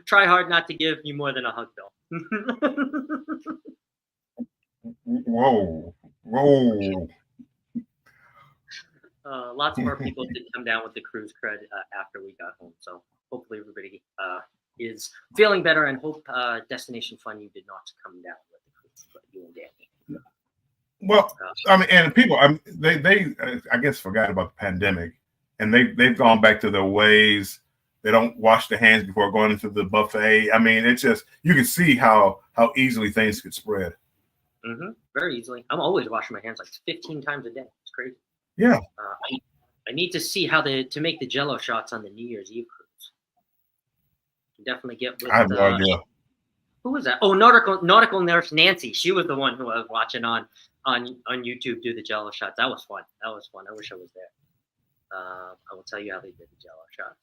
Try hard not to give me more than a hug, Bill. Whoa. Lots more people did come down with the cruise crud after we got home. So hopefully everybody is feeling better and hope Destination Fun you did not come down with the cruise crud, you and Danny. Well, I mean, and people, they I guess forgot about the pandemic, and they've gone back to their ways. They don't wash their hands before going into the buffet. I mean, it's just you can see how easily things could spread. Mm-hmm. Very easily. I'm always washing my hands like 15 times a day. It's crazy. Yeah. I need to see how to make the Jello shots on the New Year's Eve cruise. Definitely get with. I have no idea. Who was that? Oh, nautical nurse Nancy. She was the one who I was watching on YouTube do the Jello shots. That was fun. I wish I was there. I will tell you how they did the Jello shots.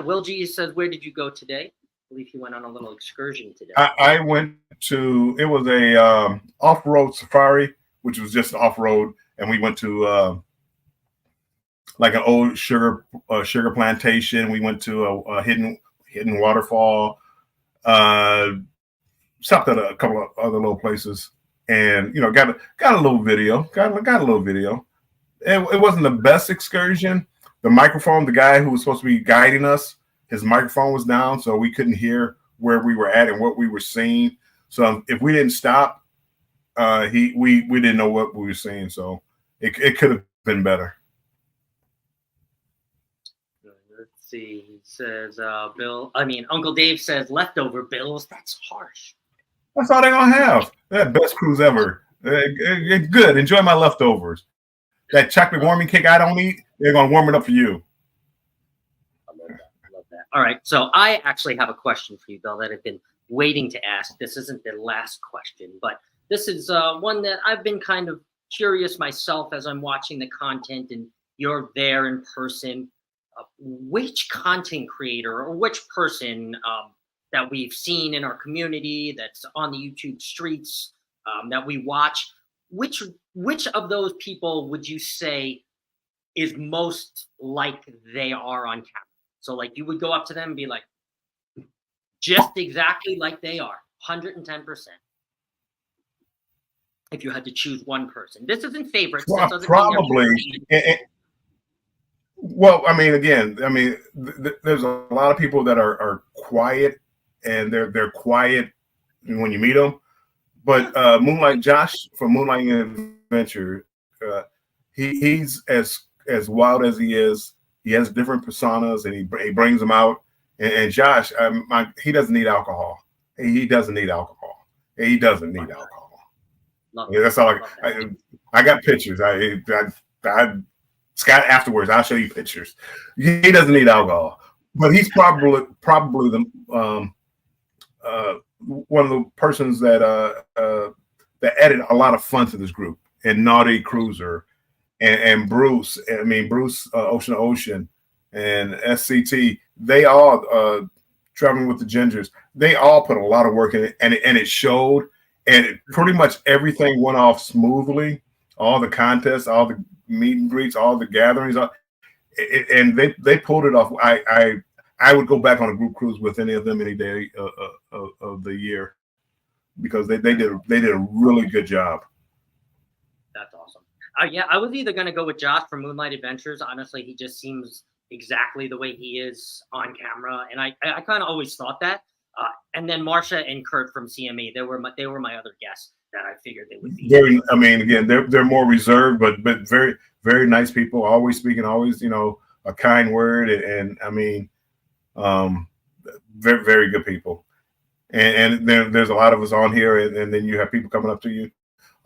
Will G says, where did you go today? I believe he went on a little excursion today. I went to, it was a off-road safari, which was just off-road, and we went to like an old sugar plantation. We went to a hidden waterfall. Stopped at a couple of other little places, and got a little video. Got a little video. It wasn't the best excursion. The microphone, the guy who was supposed to be guiding us, his microphone was down, so we couldn't hear where we were at and what we were seeing. So if we didn't stop, we didn't know what we were seeing. So it could have been better. Let's see. He says, Uncle Dave says leftover bills. That's harsh. That's all they're gonna have. That best cruise ever. Good. Enjoy my leftovers. That chocolate warming cake I don't eat, they're gonna warm it up for you. I love that. All right. So I actually have a question for you, Bill, that I've been waiting to ask. This isn't the last question, but this is one that I've been kind of curious myself as I'm watching the content and you're there in person. Which content creator or which person that we've seen in our community that's on the YouTube streets that we watch, which of those people would you say is most like they are on camera. So like you would go up to them and be like, just exactly like they are, 110%. If you had to choose one person, this isn't favorites. This doesn't Probably. Well, I mean, again, I mean, there's a lot of people that are quiet, and they're quiet when you meet them. But Moonlight Josh from Moonlight Adventure, he's as wild as he is. He has different personas, and he brings them out. And Josh, he doesn't need alcohol. He doesn't need alcohol. He doesn't need alcohol. Yeah, that's all. I got pictures. Scott, afterwards, I'll show you pictures. He doesn't need alcohol, but he's probably the one of the persons that added a lot of fun to this group. And Naughty Cruiser and Bruce. I mean, Bruce Ocean to Ocean and SCT. They all traveling with the Gingers. They all put a lot of work in it, and it showed. And pretty much everything went off smoothly. All the contests, all the meet and greets, all the gatherings, and they pulled it off. I would go back on a group cruise with any of them any day of the year, because they did a really good job. That's awesome. Yeah, I was either going to go with Josh from Moonlight Adventures. Honestly, he just seems exactly the way he is on camera, and I kind of always thought that. And then Marsha and Kurt from CME, they were my other guests that I figured they would be. I mean, again, they're more reserved, but very, very nice people. Always speaking, always, a kind word, and I mean, very, very good people. And there's a lot of us on here, and then you have people coming up to you.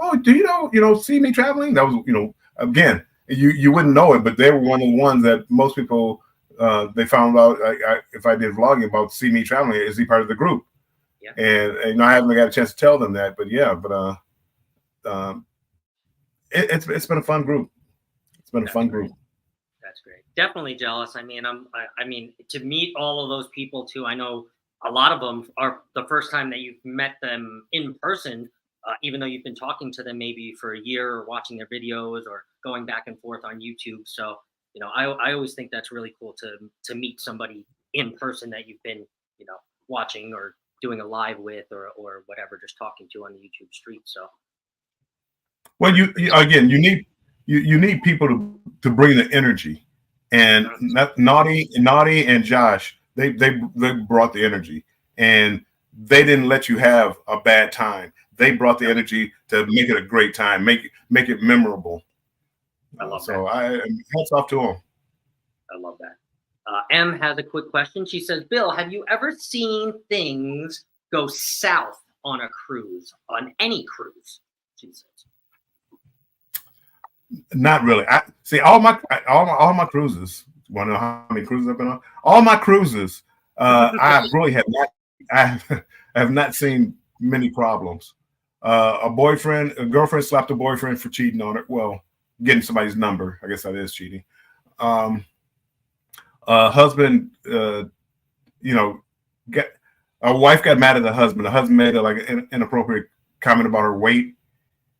Oh, do you see me traveling? That was, again, you wouldn't know it, but they were one of the ones that most people. They found out if I did vlogging about see me traveling, is he part of the group? Yeah. And I haven't got a chance to tell them that, but yeah, it's been a fun group. It's been a fun group. That's great. Definitely jealous. I mean, I mean, to meet all of those people too. I know a lot of them are the first time that you've met them in person, even though you've been talking to them maybe for a year or watching their videos or going back and forth on YouTube. So. I always think that's really cool to meet somebody in person that you've been, watching or doing a live with or whatever, just talking to on the YouTube street. So, well, you need people to bring the energy, and Naughty and Josh, they brought the energy, and they didn't let you have a bad time. They brought the energy to make it a great time, make it memorable. I love so that. Hats off to them. I love that. M has a quick question. She says, Bill, have you ever seen things go south on a cruise, on any cruise? She says. Not really. I see all my cruises. Want to know how many cruises I've been on? All my cruises, I really have not. I have not seen many problems. A girlfriend slapped a boyfriend for cheating on her. Well, getting somebody's number. I guess that is cheating. Husband, a wife got mad at the husband. The husband made an inappropriate comment about her weight,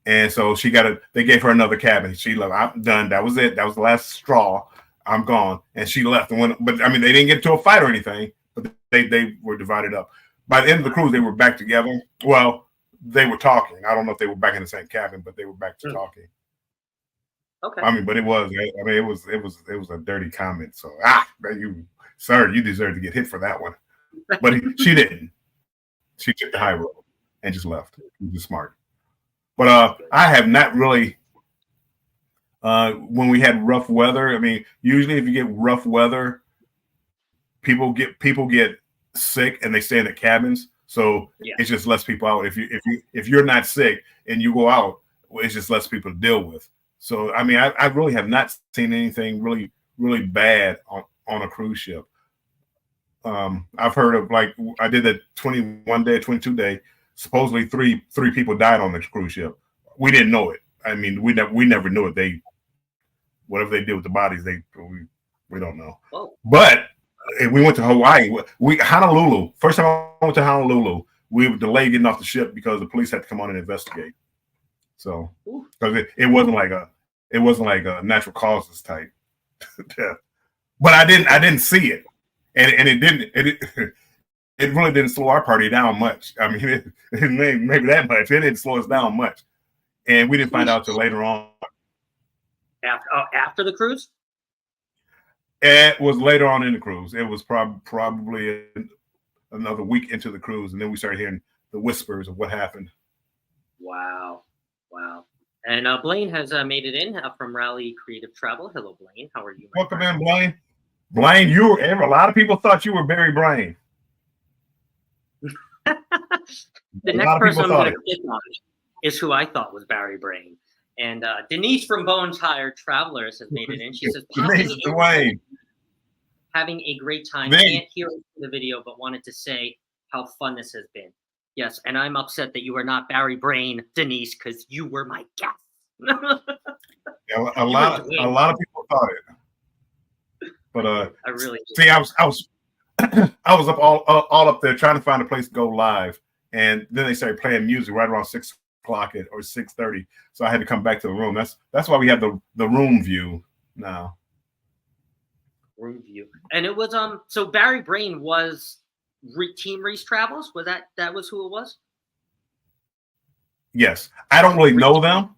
and so they gave her another cabin. She left. I'm done. That was it. That was the last straw. I'm gone. And she left and went. But I mean, they didn't get into a fight or anything. But they were divided up. By the end of the cruise, they were back together. Well, they were talking. I don't know if they were back in the same cabin, but they were back to talking. Okay. I mean, but it was a dirty comment. So you deserve to get hit for that one. But she didn't. She took the high road and just left. She was smart. But I have not really. When we had rough weather, I mean, usually if you get rough weather, people get sick and they stay in the cabins. So it's just less people out. If you're not sick and you go out, it's just less people to deal with. So, I mean, I really have not seen anything really, really bad on a cruise ship. I've heard of, like, I did a 21-day, 22-day. Supposedly three people died on the cruise ship. We didn't know it. I mean, we never knew it. Whatever they did with the bodies, we don't know. Whoa. But we went to Hawaii. Honolulu. First time I went to Honolulu, we were delayed getting off the ship because the police had to come on and investigate. So, because it wasn't like a natural causes type. But I didn't see it, and it really didn't slow our party down much. I mean, maybe that much. It didn't slow us down much, and we didn't find out till later on. After the cruise? It was later on in the cruise. It was probably another week into the cruise, and then we started hearing the whispers of what happened. Wow. And Blaine has made it in from Raleigh Creative Travel. Hello, Blaine. How are you? Welcome in, Blaine. Blaine, a lot of people thought you were Barry Brain. The next person I'm going to click on is who I thought was Barry Brain. And Denise from Bones Hired Travelers has made it in. She says, having a great time. Can't hear the video, but wanted to say how fun this has been. Yes, and I'm upset that you are not Barry Brain, Denise, because you were my guest. A lot of people thought it, but I really see. I was I was up all up there trying to find a place to go live, and then they started playing music right around 6 o'clock or 6:30. So I had to come back to the room. That's why we have the room view now. Room view, and it was So Barry Brain was Team Reese Travels. Was that was who it was? Yes, I don't really know them.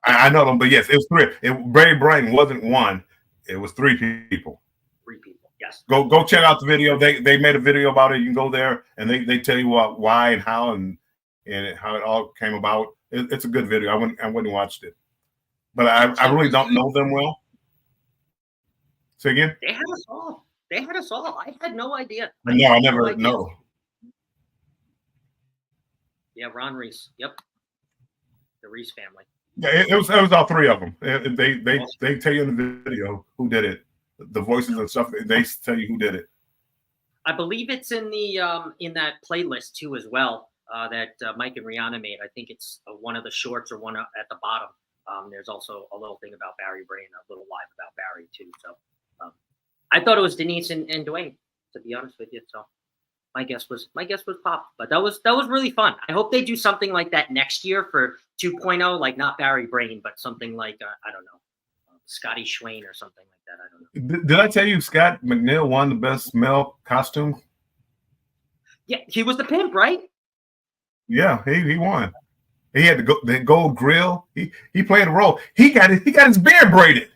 I know them, but yes, it was 3. Barry Brain wasn't one. It was 3 people. 3 people. Yes. Go check out the video. They made a video about it. You can go there and they tell you why and how and how it all came about. It's a good video. I went and watched it, but I really don't know them well. Say again? They had us all. I had no idea. No, I never know. Yeah, Ron Reese. Yep. The Reese family. Yeah, it was all 3 of them. They tell you in the video who did it. The voices and stuff. They tell you who did it. I believe it's in the in that playlist too as well that Mike and Rihanna made. I think it's one of the shorts or one at the bottom. There's also a little thing about Barry Brain, a little live about Barry too. So I thought it was Denise and Dwayne, to be honest with you. So my guess was Pop, but that was really fun. I hope they do something like that next year for 2.0, like not Barry Brain, but something like I don't know, Scotty Schwain or something like that. I don't know. Did I tell you Scott McNeil won the best male costume? Yeah, he was the pimp, right? Yeah, he won. He had the gold grill. He played a role. He got his beard braided.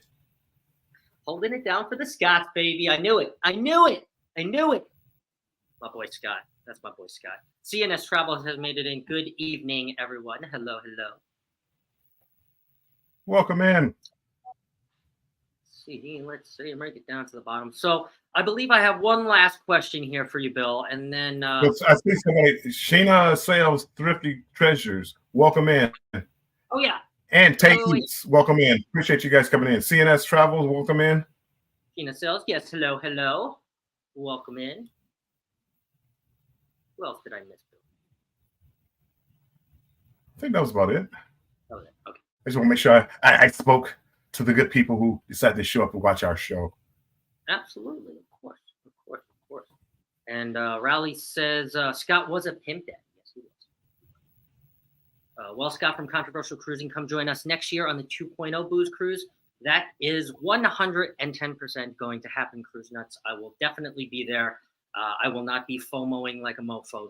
Holding it down for the Scots, baby. I knew it. My boy Scott. That's my boy Scott. CNS Travels has made it in. Good evening, everyone. Hello. Welcome in. Let's see. Break it down to the bottom. So I believe I have one last question here for you, Bill, and then I see somebody. Sheena Sales Thrifty Treasures. Welcome in. Oh yeah. And Tate Eats, welcome in. Appreciate you guys coming in. CNS Travels, welcome in. Sheena Sales, yes. Hello. Welcome in. Who else did I miss, Bill? I think that was about it. Okay. I just want to make sure I spoke to the good people who decided to show up and watch our show. Absolutely, of course. And Raleigh says Scott was a pimp dad. Yes, he was. Well, Scott from Controversial Cruising, come join us next year on the 2.0 Booze Cruise. That is 110% going to happen, Cruise Nuts. I will definitely be there. I will not be FOMOing like a mofo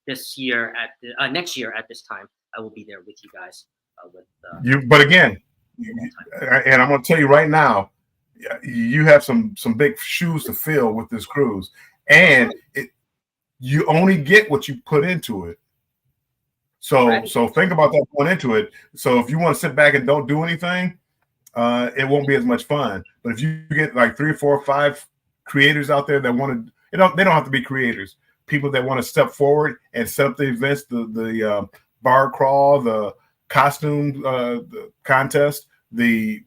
this year next year at this time. I will be there with you guys. But again, and I'm going to tell you right now, you have some big shoes to fill with this cruise, and you only get what you put into it. So think about that going into it. So if you want to sit back and don't do anything, it won't be as much fun. But if you get like 3, 4, 5 creators out there that want to, they don't have to be creators. People that want to step forward and set up the events, the bar crawl, the costume the contest, the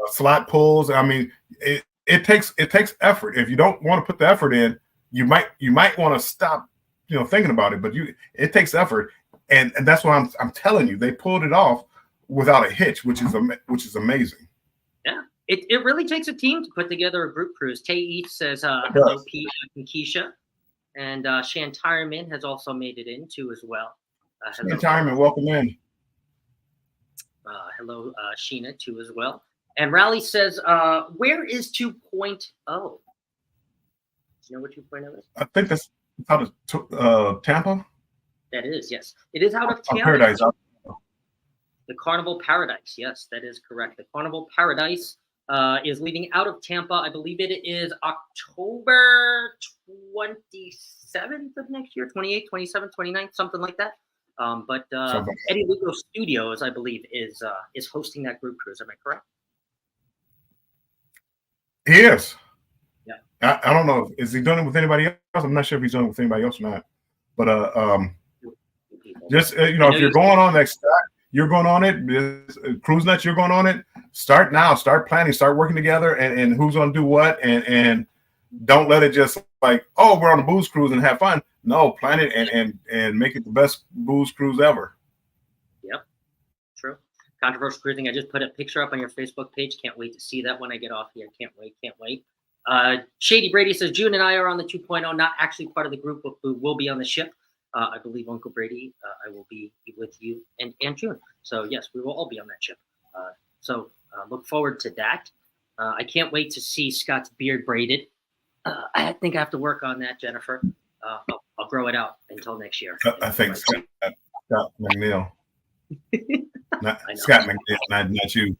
slot pulls. I mean, it takes effort. If you don't want to put the effort in, you might want to stop, thinking about it. But it takes effort, and that's what I'm telling you. They pulled it off without a hitch, which is amazing. Yeah, it really takes a team to put together a group cruise. Tay Eats says hello, Pete and Keisha, and Shan Tyreman has also made it in too as well. Shan Tyreman, welcome in. Hello, Sheena too as well. And Rally says, where is 2.0? Do you know what 2.0 is? I think that's out of Tampa. That is, yes. It is out of Tampa. Paradise. The Carnival Paradise. Yes, that is correct. The Carnival Paradise is leaving out of Tampa. I believe it is October 27th of next year, 28th, 27th, 29th, something like that. But Eddie Lugo Studios, I believe, is hosting that group cruise. Am I correct? He is. Yeah. I don't know. Is he doing it with anybody else? I'm not sure if he's doing it with anybody else or not. But just if you're going on next, you're going on it. Cruise Nuts, you're going on it. Start now. Start planning. Start working together. And who's going to do what? And don't let it just like, oh, we're on a booze cruise and have fun. No, plan it and make it the best booze cruise ever. Yep. True. Controversial Cruising. I just put a picture up on your Facebook page. Can't wait to see that when I get off here. Can't wait. Shady Brady says June and I are on the 2.0, not actually part of the group, but we will be on the ship. I believe Uncle Brady, I will be with you and June. So yes, we will all be on that ship. So look forward to that. I can't wait to see Scott's beard braided. I think I have to work on that, Jennifer. I'll grow it out until next year. I think Scott McNeil. Scott McNeil, not you.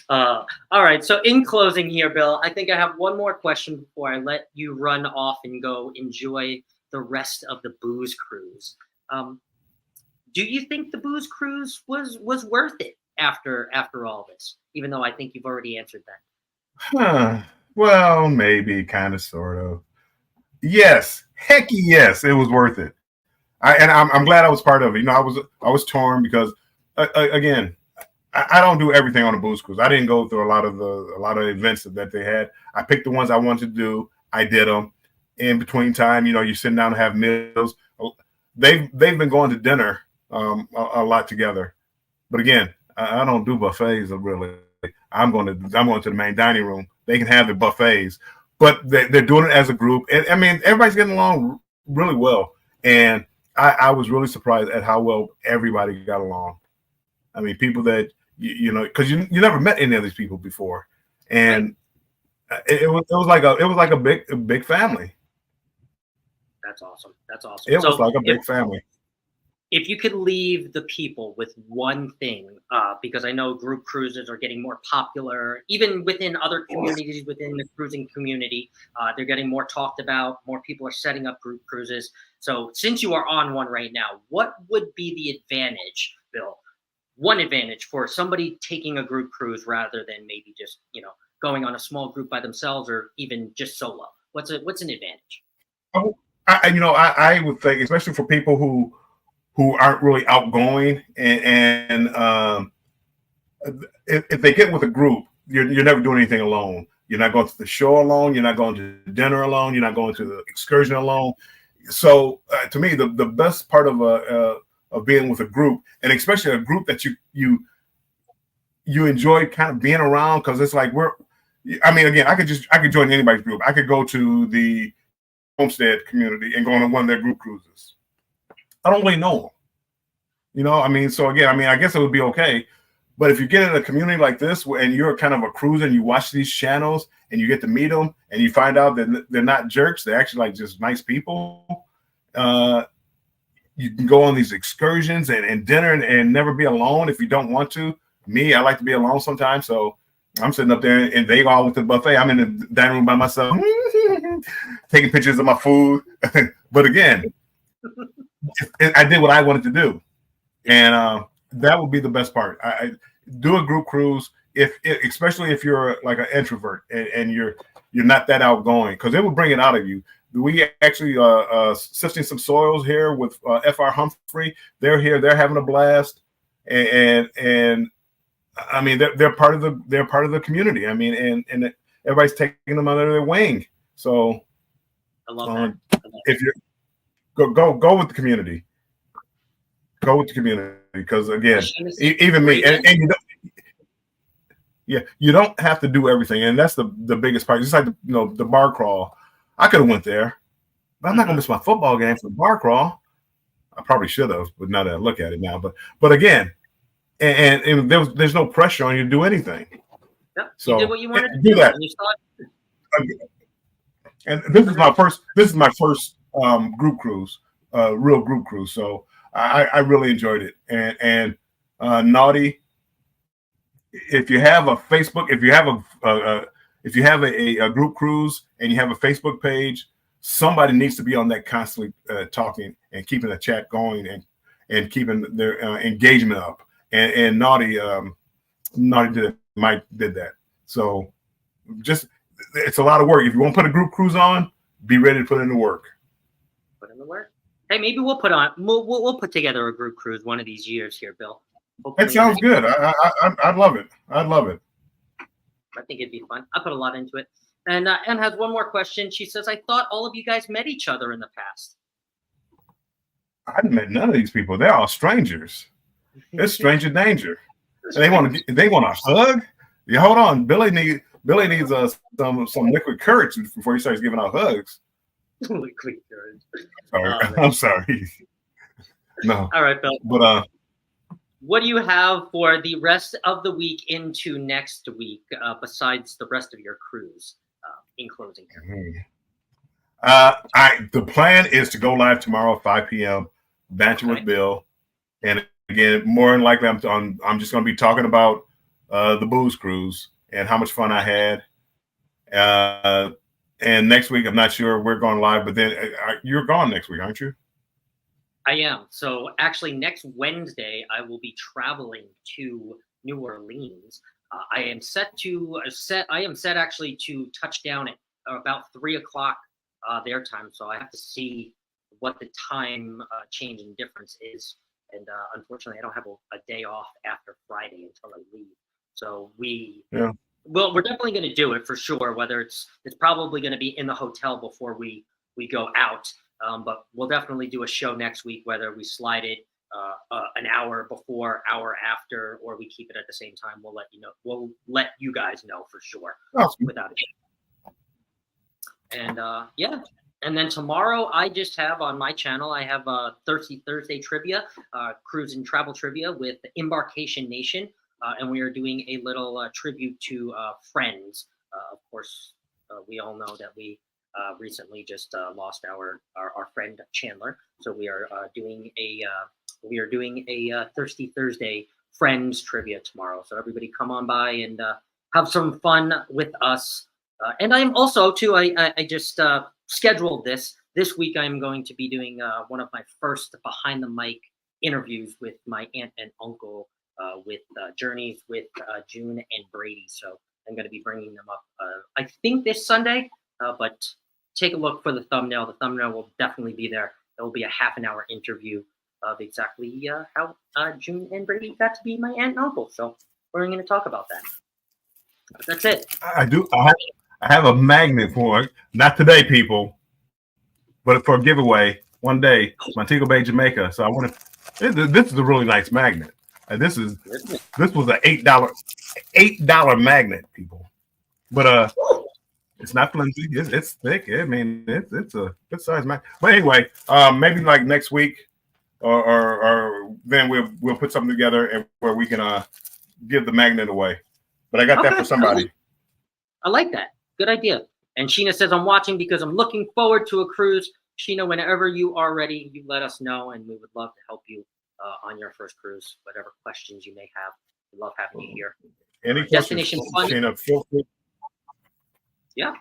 All right. So in closing here, Bill, I think I have one more question before I let you run off and go enjoy the rest of the booze cruise. Do you think the booze cruise was worth it after all this? Even though I think you've already answered that. Well, maybe, kind of, sort of. Yes, heck yes, it was worth it. I'm glad I was part of it. I was torn because again, I don't do everything on a booze cruise. I didn't go through a lot of events that they had. I picked the ones I wanted to do. I did them. In between time, you're sitting down to have meals. They've been going to dinner a lot together. But again, I don't do buffets really. I'm going to the main dining room. They can have the buffets, but they're doing it as a group. And I mean, everybody's getting along really well. And I was really surprised at how well everybody got along. I mean, people that because you never met any of these people before, and it was like a big family. That's awesome. It was like a big family. If you could leave the people with one thing, because I know group cruises are getting more popular, even within other communities within the cruising community, they're getting more talked about. More people are setting up group cruises. So since you are on one right now, what would be the advantage, Bill? One advantage for somebody taking a group cruise rather than maybe just, going on a small group by themselves or even just solo. What's an advantage? Oh, I would think, especially for people who aren't really outgoing and if they get with a group, you're never doing anything alone. You're not going to the show alone. You're not going to dinner alone. You're not going to the excursion alone. So to me, the best part of being with a group, and especially a group that you enjoy kind of being around, because it's like again, I could join anybody's group. I could go to the Homestead community and go on one of their group cruises. I don't really know them. So again, I guess it would be okay. But if you get in a community like this and you're kind of a cruiser and you watch these channels and you get to meet them and you find out that they're not jerks, they're actually like just nice people. You can go on these excursions and dinner and never be alone if you don't want to. Me, I like to be alone sometimes. So I'm sitting up there and they all with the buffet. I'm in the dining room by myself, taking pictures of my food. But again, I did what I wanted to do. And that would be the best part. I do a group cruise, especially if you're like an introvert and you're not that outgoing, because it will bring it out of you. We actually sifting some soils here with FR Humphrey. They're here. They're having a blast, and I mean they're part of the community. I mean, and everybody's taking them under their wing. So I love that. If you go with the community, because again, even me and you don't have to do everything, and that's the biggest part. Just like the bar crawl. I could have went there, but I'm not gonna miss my football game for the bar crawl. I probably should have, but now that I look at it now. But again, and there's no pressure on you to do anything. Yep. So you did what you wanted to do that. And you saw it. And this is my first. This is my first group cruise, real group cruise. So I really enjoyed it. And Naughty, if you have a Facebook, if you have a group cruise and you have a Facebook page, somebody needs to be on that constantly talking and keeping the chat going and keeping their engagement up. And Naughty Mike did that. So just it's a lot of work. If you want to put a group cruise on, be ready to put in the work. Put in the work. Hey, maybe we'll put together a group cruise one of these years here, Bill. Hopefully, that sounds good. I'd love it. I'd love it. I think it'd be fun. I put a lot into it. And Anne has one more question. She says, I thought all of you guys met each other in the past. I haven't met none of these people. They're all strangers. It's stranger danger. They want a hug. Yeah, hold on. Billy needs some liquid courage before he starts giving out hugs. Liquid courage. Sorry, I'm sorry. No. All right, Bill. But what do you have for the rest of the week into next week, besides the rest of your cruise? In closing, the plan is to go live tomorrow at 5 p.m. Banter with Bill, and again, more than likely, I'm just going to be talking about the BOOS cruise and how much fun I had. And next week, I'm not sure we're going live, but then you're gone next week, aren't you? I am. So actually, next Wednesday, I will be traveling to New Orleans. I am set actually to touch down at about 3:00 their time. So I have to see what the time change and difference is. And unfortunately, I don't have a day off after Friday until I leave. So we're definitely going to do it for sure. Whether it's probably going to be in the hotel before we go out. But we'll definitely do a show next week, whether we slide it an hour before, hour after, or we keep it at the same time. We'll let you know. We'll let you guys know for sure, without a doubt. And and then tomorrow I just have on my channel, I have Thirsty Thursday trivia, cruise and travel trivia with Embarkation Nation, and we are doing a little tribute to Friends. Of course, we all know that we recently just lost our friend Chandler, so we are doing a Thirsty Thursday Friends trivia tomorrow. So everybody come on by and have some fun with us. And I'm also too. I just scheduled this week. I'm going to be doing one of my first behind the mic interviews with my aunt and uncle with Journeys with June and Brady. So I'm going to be bringing them up. I think this Sunday, but take a look for the thumbnail. The thumbnail will definitely be there. It will be a half-an-hour interview of exactly how June and Brady got to be my aunt and uncle. So we're going to talk about that. But that's it. I have a magnet for it. Not today, people, but for a giveaway one day, Montego Bay, Jamaica. So I want to. This is a really nice magnet. This was an $8 magnet, people. But it's not flimsy. It's thick. I mean, it's a good size magnet. But anyway, maybe like next week, or then we'll put something together and where we can give the magnet away. But I got that for somebody. I like that. Good idea. And Sheena says, I'm watching because I'm looking forward to a cruise. Sheena, whenever you are ready, you let us know, and we would love to help you on your first cruise. Whatever questions you may have, we love having you here. Any Destination fun. Sheena, feel free. Yeah.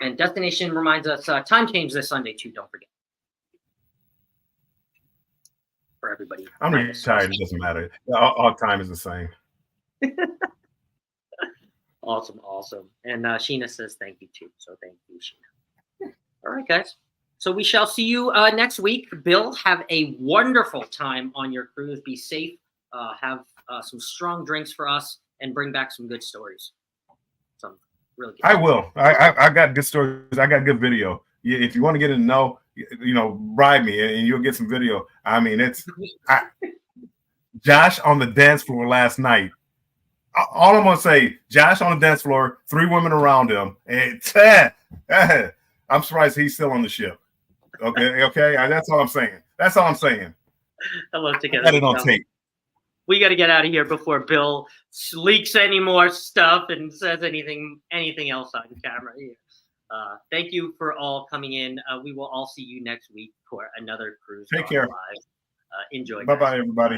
And Destination reminds us, time change this Sunday too, don't forget. For everybody. I'm retired, it doesn't matter. All time is the same. Awesome. And Sheena says thank you too. So thank you, Sheena. All right, guys. So we shall see you next week. Bill, have a wonderful time on your cruise. Be safe. Have some strong drinks for us, and bring back some good stories. Some really good. I will. I got good stories. I got good video. If you want to get to know, bribe me and you'll get some video. I mean, Josh on the dance floor last night. All I'm gonna say, Josh on the dance floor, 3 women around him, and I'm surprised he's still on the ship. Okay. That's all I'm saying. Hello together. Got it on tape. we got to get out of here before Bill leaks any more stuff and says anything else on camera here. Thank you for all coming in. We will all see you next week for another Cruise Take care. Live. Enjoy. Bye-bye, everybody.